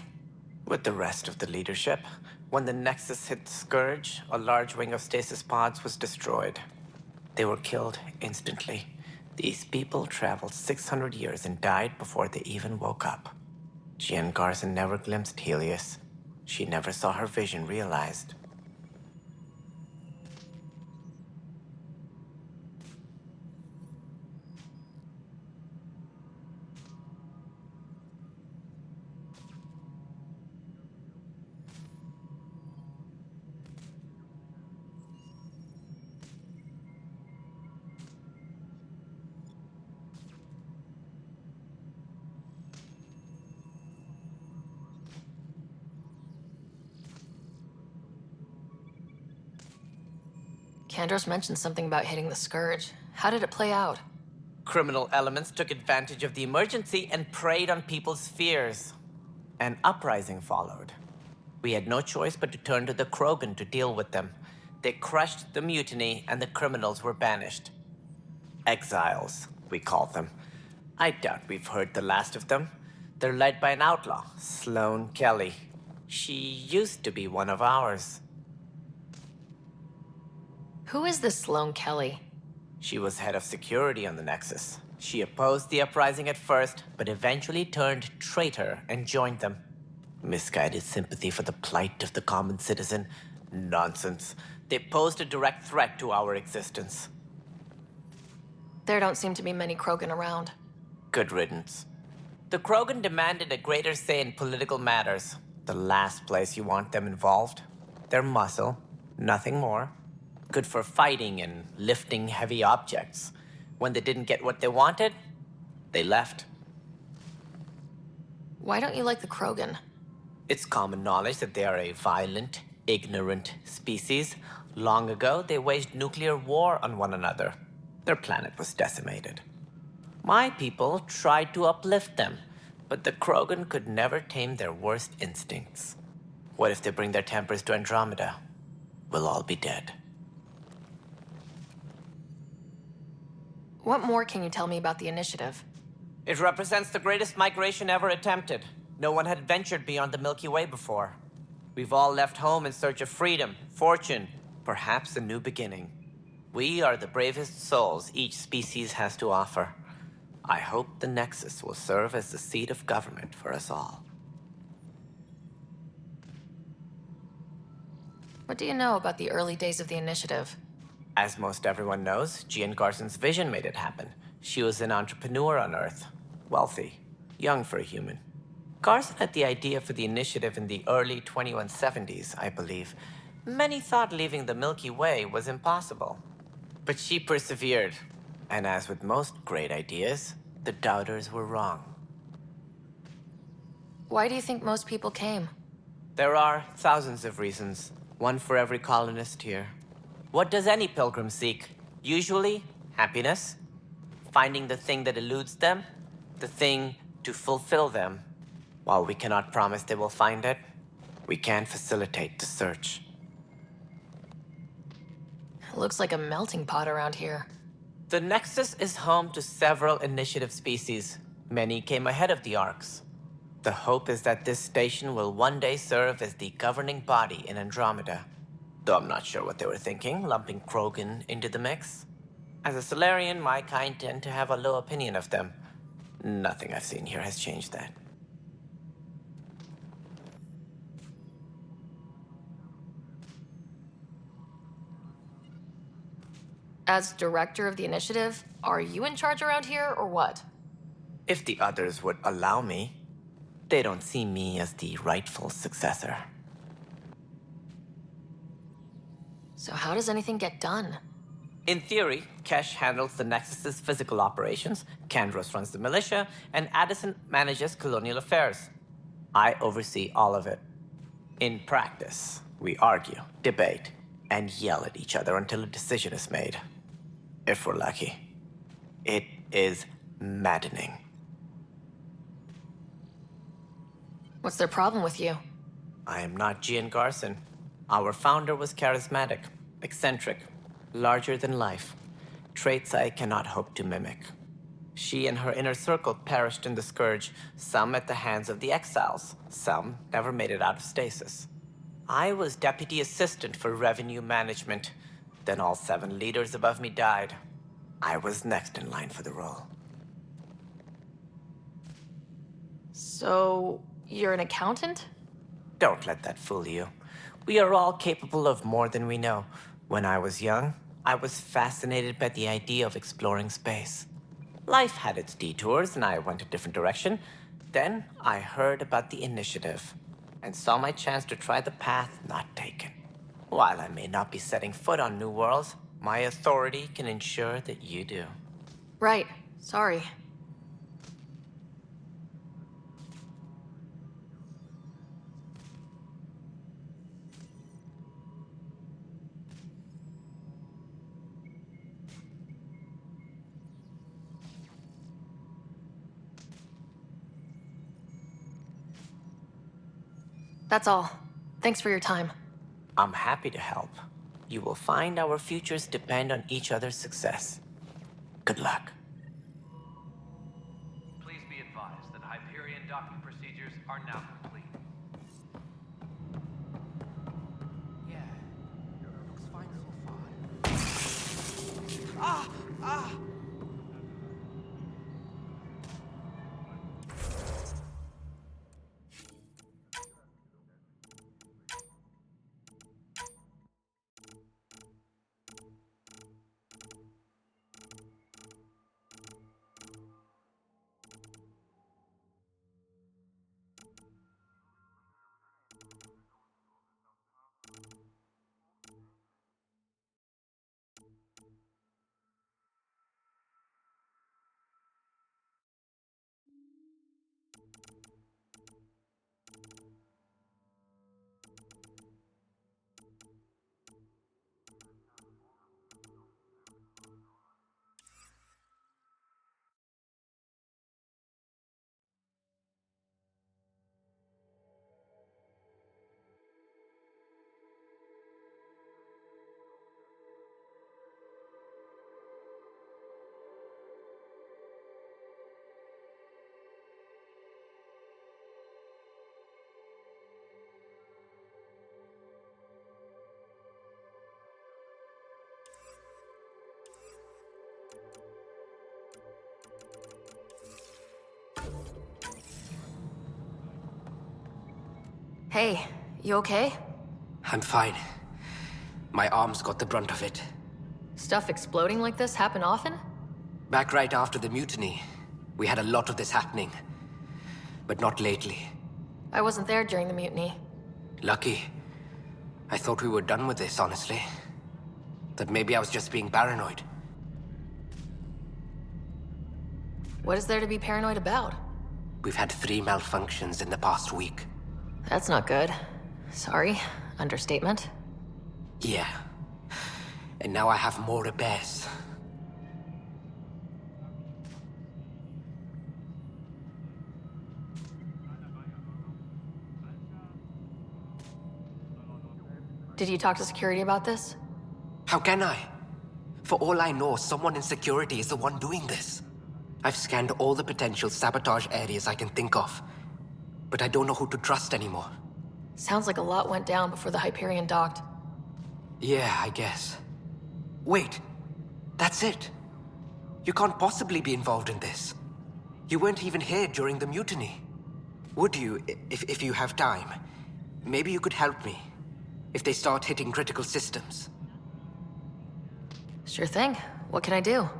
With the rest of the leadership, when the Nexus hit the Scourge, a large wing of stasis pods was destroyed. They were killed instantly. These people traveled 600 years and died before they even woke up. Gian Garson never glimpsed Helios. She never saw her vision realized. Kandros mentioned something about hitting the Scourge. How did it play out? Criminal elements took advantage of the emergency and preyed on people's fears. An uprising followed. We had no choice but to turn to the Krogan to deal with them. They crushed the mutiny and the criminals were banished. Exiles, we call them. I doubt we've heard the last of them. They're led by an outlaw, Sloane Kelly. She used to be one of ours. Who is this Sloane Kelly? She was head of security on the Nexus. She opposed the uprising at first, but eventually turned traitor and joined them. Misguided sympathy for the plight of the common citizen? Nonsense. They posed a direct threat to our existence. There don't seem to be many Krogan around. Good riddance. The Krogan demanded a greater say in political matters. The last place you want them involved. They're muscle, nothing more. Good for fighting and lifting heavy objects. When they didn't get what they wanted, they left. Why don't you like the Krogan? It's common knowledge that they are a violent, ignorant species. Long ago, they waged nuclear war on one another. Their planet was decimated. My people tried to uplift them, but the Krogan could never tame their worst instincts. What if they bring their tempers to Andromeda? We'll all be dead. What more can you tell me about the Initiative? It represents the greatest migration ever attempted. No one had ventured beyond the Milky Way before. We've all left home in search of freedom, fortune, perhaps a new beginning. We are the bravest souls each species has to offer. I hope the Nexus will serve as the seat of government for us all. What do you know about the early days of the Initiative? As most everyone knows, Jean Garson's vision made it happen. She was an entrepreneur on Earth. Wealthy. Young for a human. Garson had the idea for the Initiative in the early 2170s, I believe. Many thought leaving the Milky Way was impossible. But she persevered. And as with most great ideas, the doubters were wrong. Why do you think most people came? There are thousands of reasons, one for every colonist here. What does any pilgrim seek? Usually, happiness. Finding the thing that eludes them, the thing to fulfill them. While we cannot promise they will find it, we can facilitate the search. It looks like a melting pot around here. The Nexus is home to several Initiative species. Many came ahead of the Arks. The hope is that this station will one day serve as the governing body in Andromeda. Though I'm not sure what they were thinking, lumping Krogan into the mix. As a Solarian, my kind tend to have a low opinion of them. Nothing I've seen here has changed that. As director of the Initiative, are you in charge around here, or what? If the others would allow me, they don't see me as the rightful successor. So how does anything get done? In theory, Kesh handles the Nexus's physical operations, Kandros runs the militia, and Addison manages colonial affairs. I oversee all of it. In practice, we argue, debate, and yell at each other until a decision is made. If we're lucky. It is maddening. What's their problem with you? I am not Jean Garson. Our founder was charismatic, eccentric, larger than life. Traits I cannot hope to mimic. She and her inner circle perished in the Scourge, some at the hands of the Exiles, some never made it out of stasis. I was deputy assistant for revenue management. Then all 7 leaders above me died. I was next in line for the role. So, you're an accountant? Don't let that fool you. We are all capable of more than we know. When I was young, I was fascinated by the idea of exploring space. Life had its detours, and I went a different direction. Then I heard about the Initiative, and saw my chance to try the path not taken. While I may not be setting foot on new worlds, my authority can ensure that you do. Right. Sorry. That's all. Thanks for your time. I'm happy to help. You will find our futures depend on each other's success. Good luck. Please be advised that Hyperion docking procedures are now complete. Yeah, looks fine so far. Ah! Ah! Hey, you okay? I'm fine. My arms got the brunt of it. Stuff exploding like this happen often? Back right after the mutiny, we had a lot of this happening. But not lately. I wasn't there during the mutiny. Lucky. I thought we were done with this, honestly. That maybe I was just being paranoid. What is there to be paranoid about? We've had 3 malfunctions in the past week. That's not good. Sorry. Understatement. Yeah. And now I have more repairs. Did you talk to security about this? How can I? For all I know, someone in security is the one doing this. I've scanned all the potential sabotage areas I can think of. But I don't know who to trust anymore. Sounds like a lot went down before the Hyperion docked. Yeah, I guess. Wait. That's it. You can't possibly be involved in this. You weren't even here during the mutiny. Would you, if you have time? Maybe you could help me. If they start hitting critical systems. Sure thing. What can I do?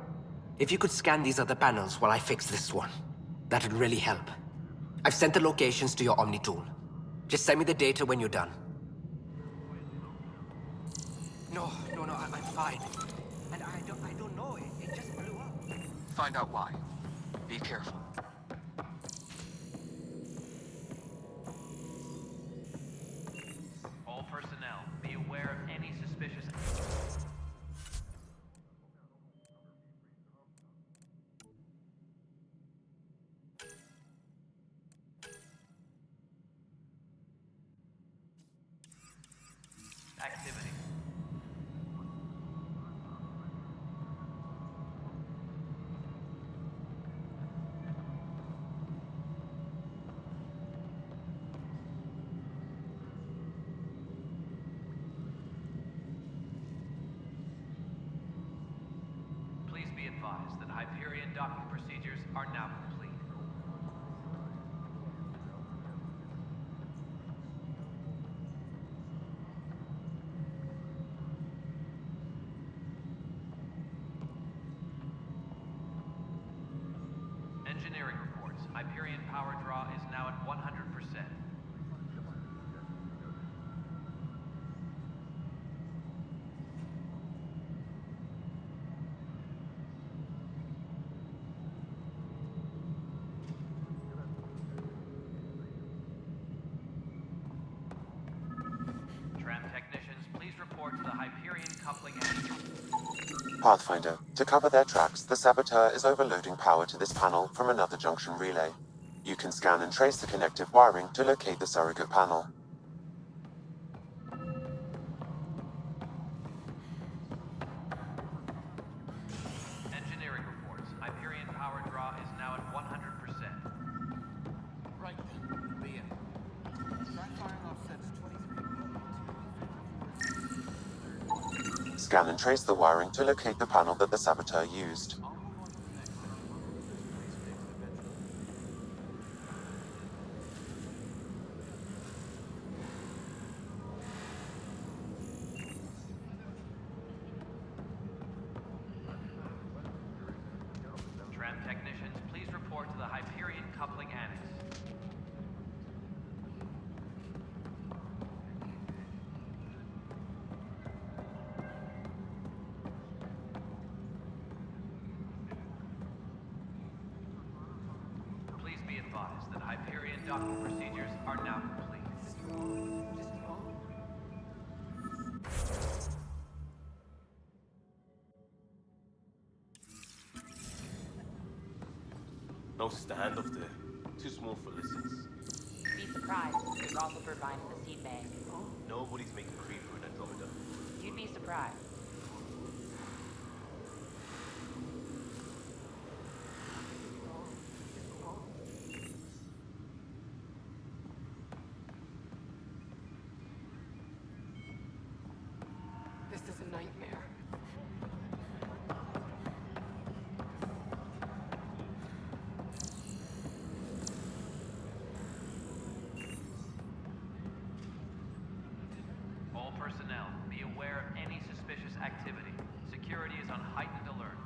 If you could scan these other panels while I fix this one, that'd really help. I've sent the locations to your Omni tool. Just send me the data when you're done. No, I'm fine. And I don't know, it just blew up. Find out why. Be careful. All personnel, be aware of any suspicious... activity. Please be advised that Hyperion docking procedures are now complete. Engineering reports. Hyperion power draw is now at 100%. Tram technicians, please report to the Hyperion coupling engine. Pathfinder, to cover their tracks, the saboteur is overloading power to this panel from another junction relay. You can scan and trace the connective wiring to locate the surrogate panel. Scan and trace the wiring to locate the panel that the saboteur used. Tram technicians, please report to the Hyperion Coupling Annex. Please be advised that Hyperion docking procedures are now complete. No stand up there. Too small for listens. Be surprised. There's also turbine in the seed bank. Nobody's making creeper in Andromeda. You'd be surprised. This is a nightmare. All personnel, be aware of any suspicious activity. Security is on heightened alert.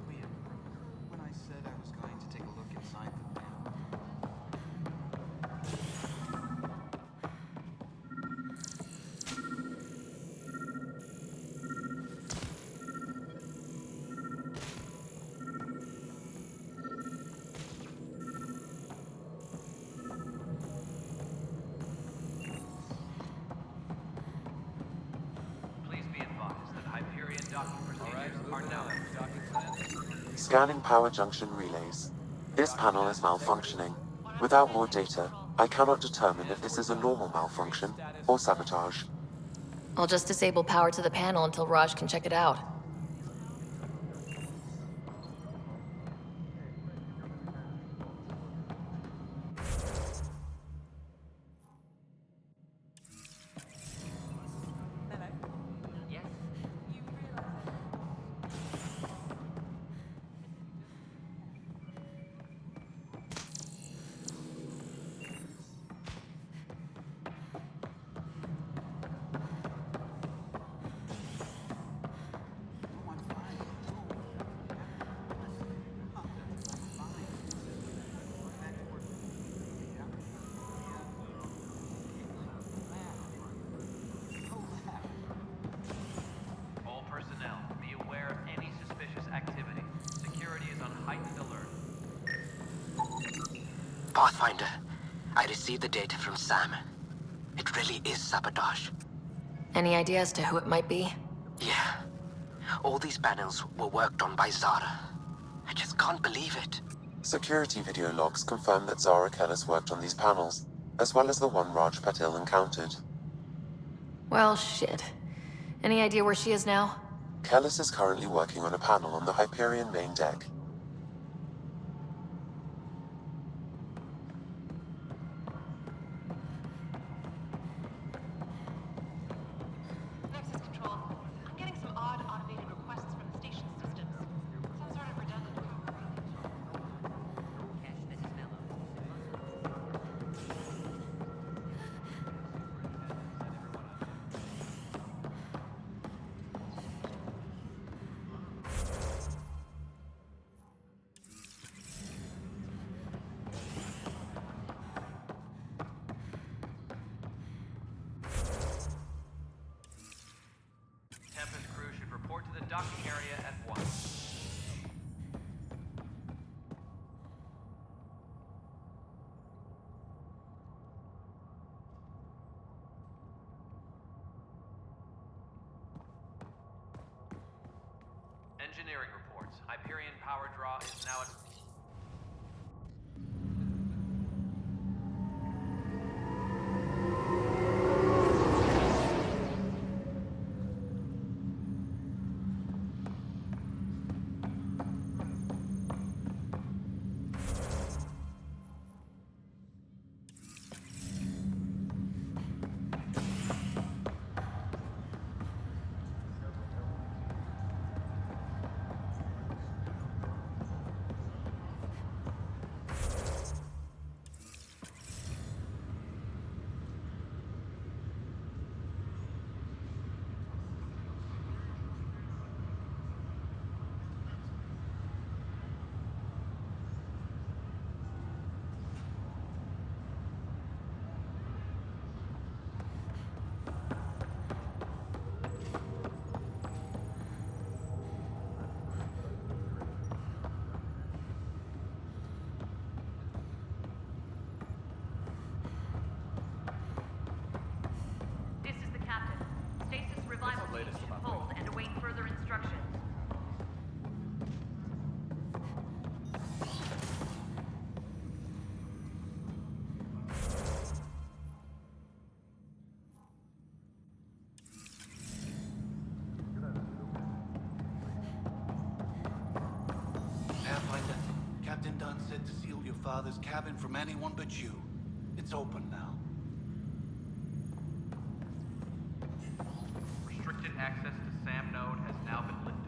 Liam, when I said I was going to take a look inside the panel, Please be advised that Hyperion docking procedures are now Scanning power junction relays. This panel is malfunctioning. Without more data, I cannot determine if this is a normal malfunction or sabotage. I'll just disable power to the panel until Raj can check it out. Yes? All personnel, be aware of any suspicious activity. Security is on heightened alert. Pathfinder, I received the data from Sam. It really is sabotage. Any idea as to who it might be? Yeah. All these panels were worked on by Zara. I just can't believe it. Security video logs confirm that Zara Kellis worked on these panels, as well as the one Raj Patil encountered. Well, shit. Any idea where she is now? Kellis is currently working on a panel on the Hyperion main deck. Nexus Control, I'm getting some odd automated requests from the station systems. Some sort of redundant code. Cash, this is Mello. Tempest crew should report to the docking area at once. Engineering reports. Hyperion power draw is now at... further instructions. Pathfinder, Captain Dunn said to seal your father's cabin from anyone but you. It's open now. Restricted access to SAM node has now been lifted.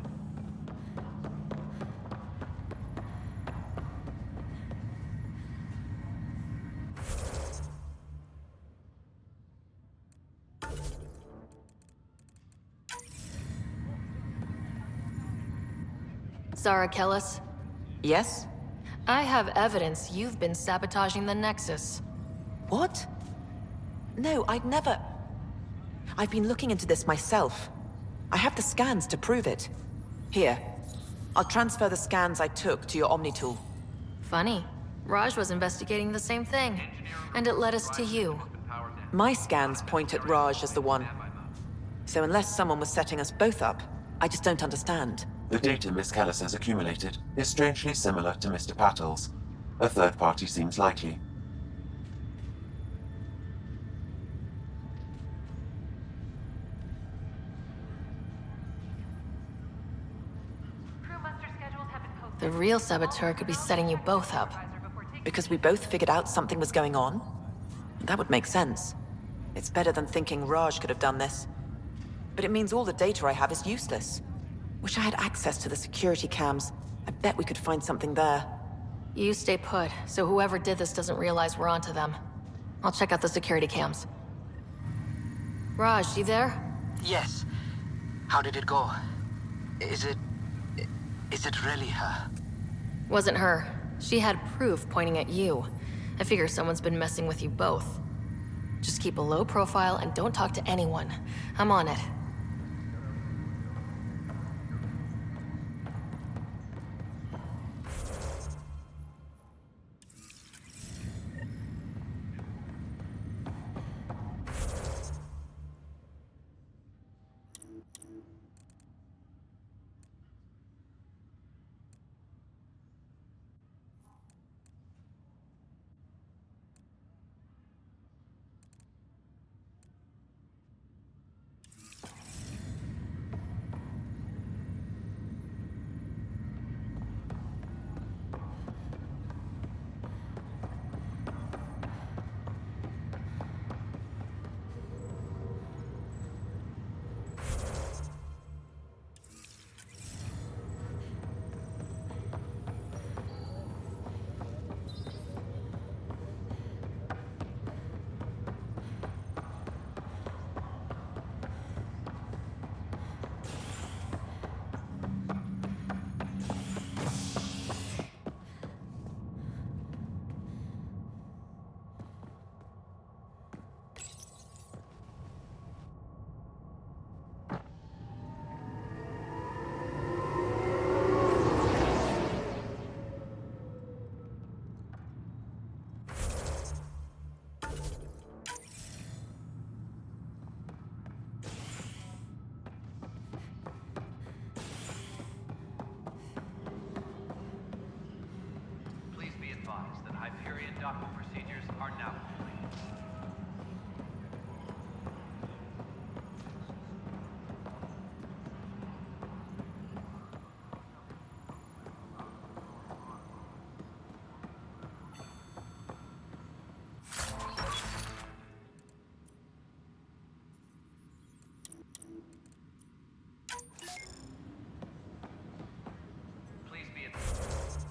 Zara Kellis? Yes? I have evidence you've been sabotaging the Nexus. What? No, I'd never... I've been looking into this myself. I have the scans to prove it. Here. I'll transfer the scans I took to your Omni tool. Funny. Raj was investigating the same thing, and it led us to you. My scans point at Raj as the one. So unless someone was setting us both up, I just don't understand. The data Miss Kellis has accumulated is strangely similar to Mr. Patel's. A third party seems likely. Crew muster schedules have been posted. The real saboteur could be setting you both up. Because we both figured out something was going on? That would make sense. It's better than thinking Raj could have done this. But it means all the data I have is useless. Wish I had access to the security cams. I bet we could find something there. You stay put, so whoever did this doesn't realize we're onto them. I'll check out the security cams. Raj, you there? Yes. How did it go? Is it really her? Wasn't her. She had proof pointing at you. I figure someone's been messing with you both. Just keep a low profile and don't talk to anyone. I'm on it. Please be advised that Hyperion docking procedures are now complete. Please be advised.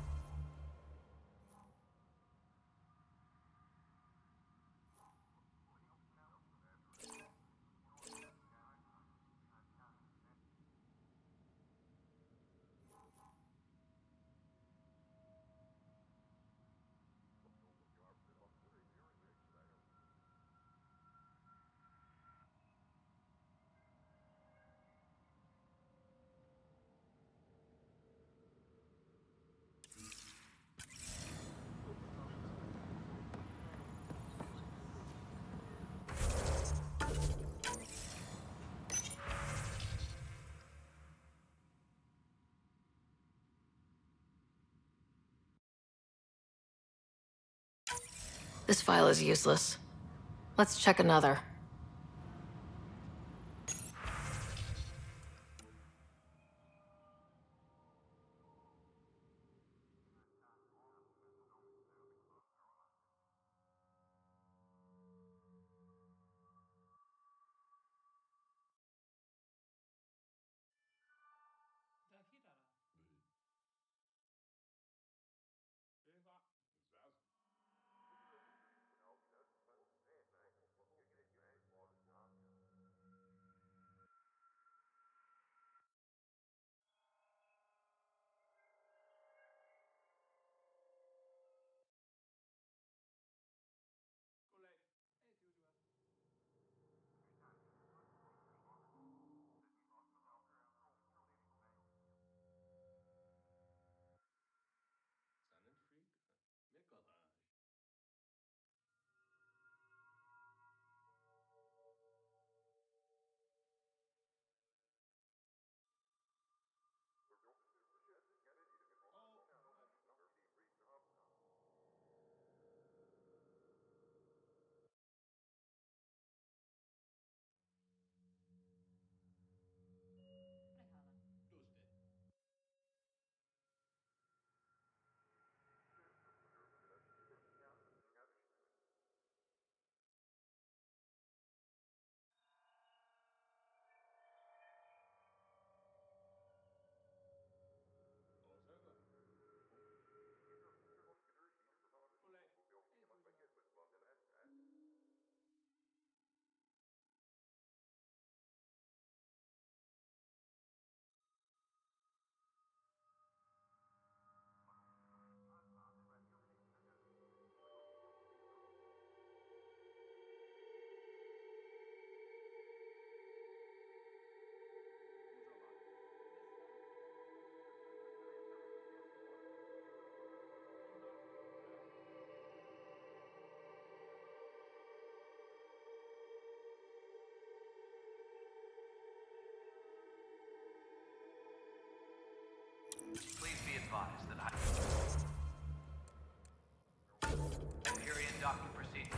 This file is useless. Let's check another. Please be advised that Hyperion docking procedure.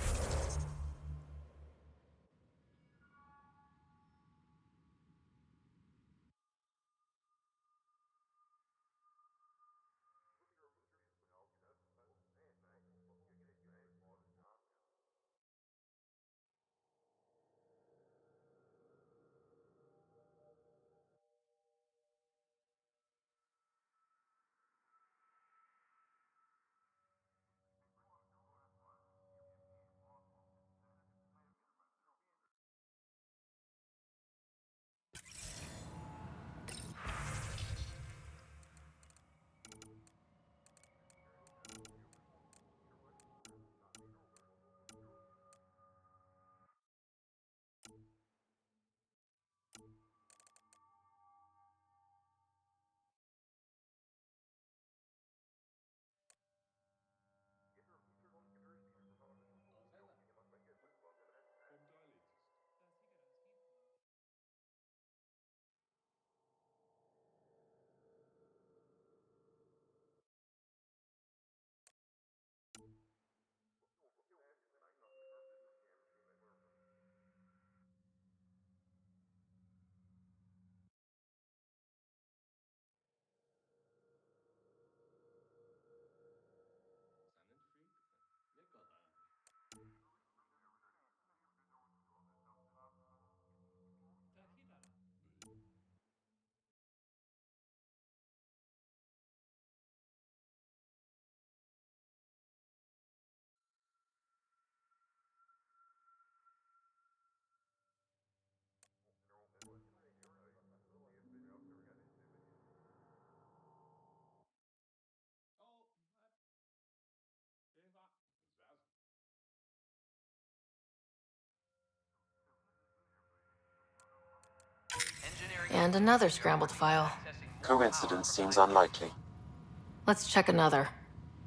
And another scrambled file. Coincidence seems unlikely. Let's check another.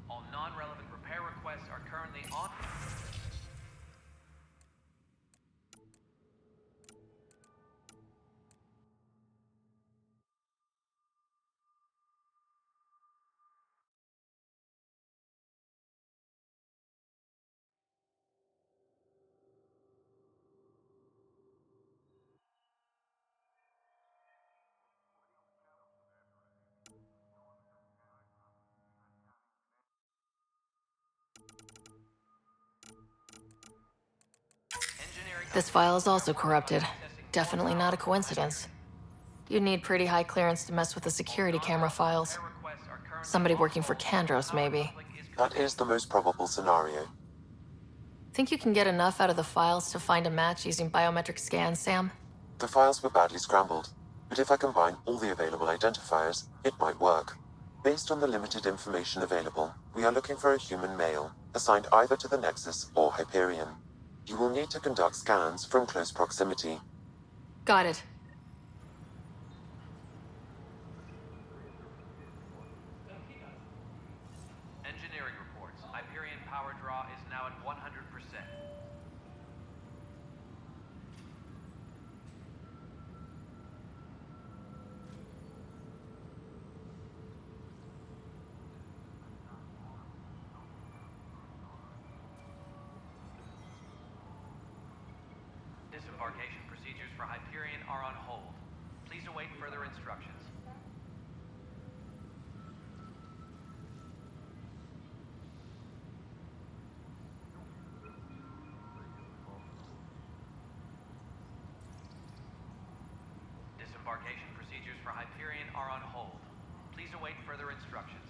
All non-relevant repair requests are currently on. This file is also corrupted. Definitely not a coincidence. You'd need pretty high clearance to mess with the security camera files. Somebody working for Kandros, maybe. That is the most probable scenario. Think you can get enough out of the files to find a match using biometric scans, Sam? The files were badly scrambled, but if I combine all the available identifiers, it might work. Based on the limited information available, we are looking for a human male, assigned either to the Nexus or Hyperion. You will need to conduct scans from close proximity. Got it. Engineering reports. Hyperion power draw is now at 100%. Disembarkation procedures for Hyperion are on hold. Please await further instructions. Disembarkation procedures for Hyperion are on hold. Please await further instructions.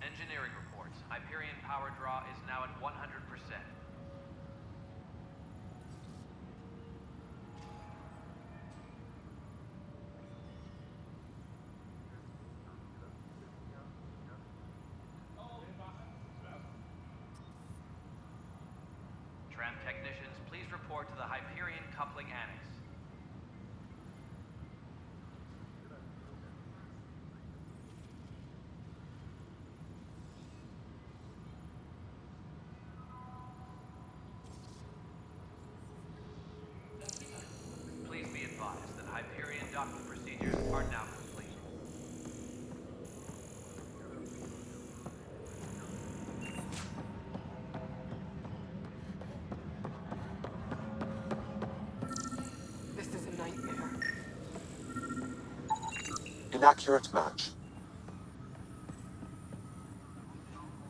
Engineering reports. Hyperion power draw is now at 100%. Tram technicians, please report to the Hyperion coupling annex. Please be advised that Hyperion docking procedures are now complete. This is a nightmare. Inaccurate match.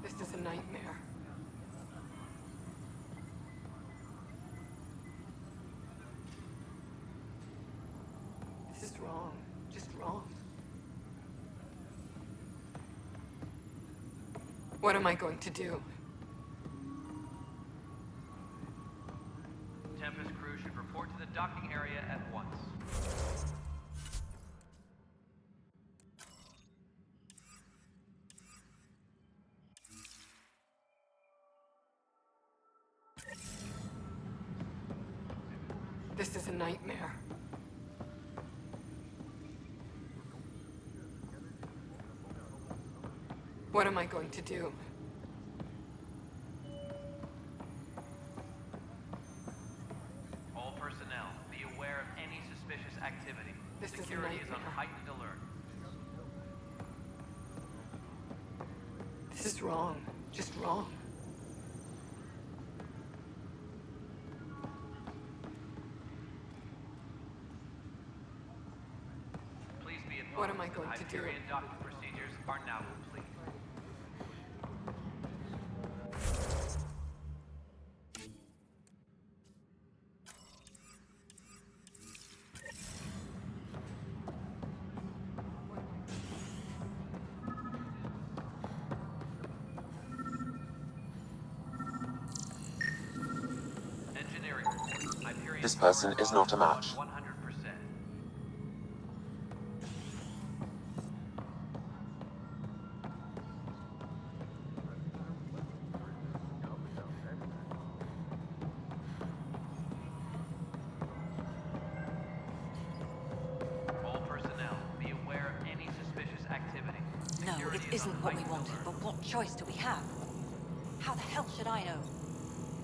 This is a nightmare. This is wrong. Just wrong. What am I going to do? Tempest crew should report to the docking area at once. This is a nightmare. What am I going to do? All personnel, be aware of any suspicious activity. This is a Security is on nightmare. heightened alert. This is wrong. Just wrong. Please be advised What am I that going to do? Hyperion docking procedures are now complete. Engineering reports. Hyperion This person power is draw not a match. 100%. All personnel, be aware of any suspicious activity. No, Security it is on isn't what we heightened wanted, alert. but what choice do we have? How the hell should I know?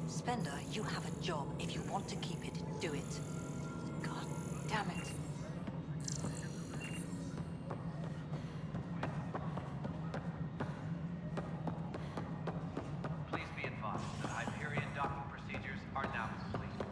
Spender, you have a job. If you want to keep it, do it. God damn it. Please be advised that Hyperion docking procedures are now complete.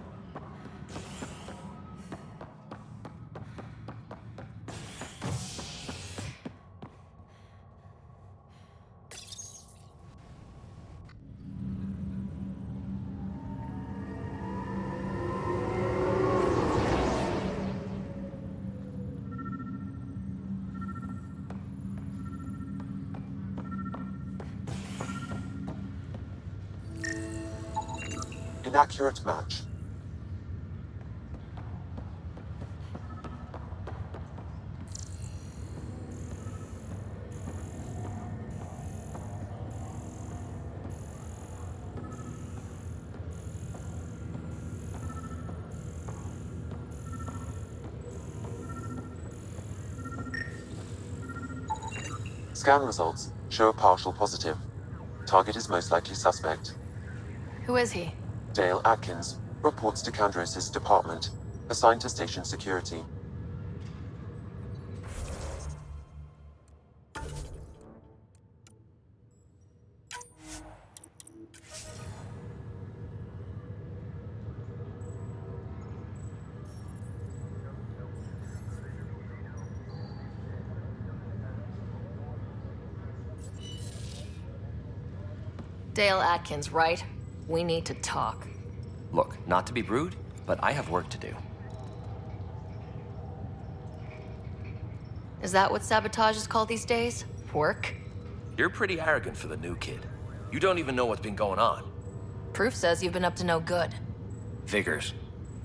Inaccurate match. Scan results show a partial positive. Target is most likely suspect. Who is he? Dale Atkins reports to Candros' department, assigned to station security. Dale Atkins, right? We need to talk. Look, not to be rude, but I have work to do. Is that what sabotage is called these days? Work? You're pretty arrogant for the new kid. You don't even know what's been going on. Proof says you've been up to no good. Figures.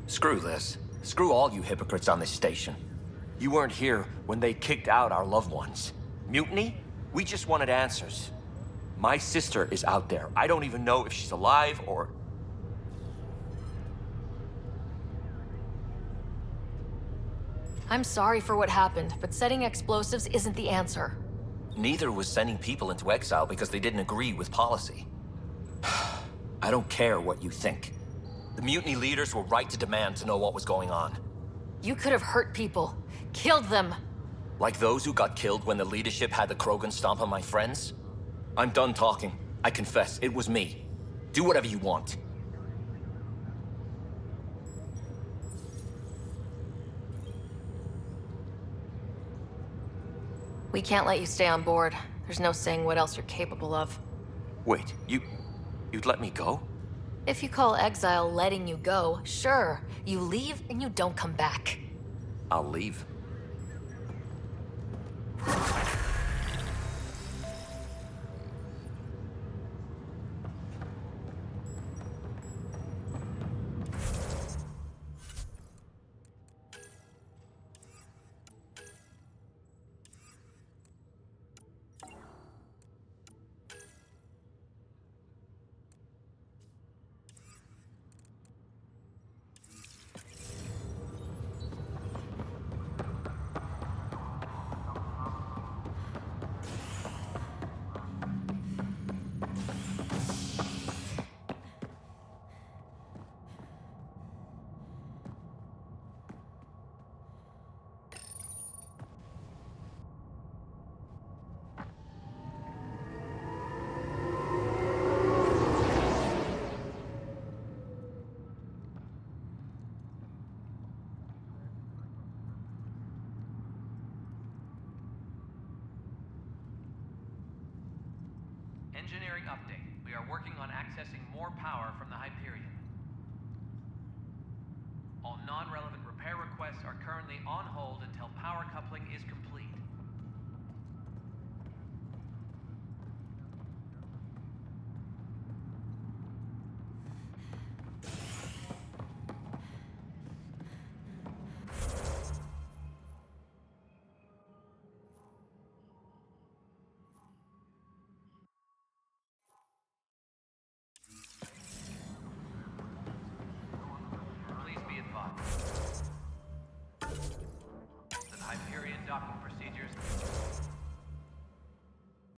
Screw this. Screw all you hypocrites on this station. You weren't here when they kicked out our loved ones. Mutiny? We just wanted answers. My sister is out there. I don't even know if she's alive or... I'm sorry for what happened, but setting explosives isn't the answer. Neither was sending people into exile because they didn't agree with policy. I don't care what you think. The mutiny leaders were right to demand to know what was going on. You could have hurt people. Killed them. Like those who got killed when the leadership had the Krogan stomp on my friends? I'm done talking. I confess, it was me. Do whatever you want. We can't let you stay on board. There's no saying what else you're capable of. Wait, you'd let me go? If you call exile letting you go, sure. You leave and you don't come back. I'll leave. Engineering update. We are working on accessing more power from the Hyperion. All non-relevant repair requests are currently on hold until power coupling is complete. Please be advised that Hyperion docking procedures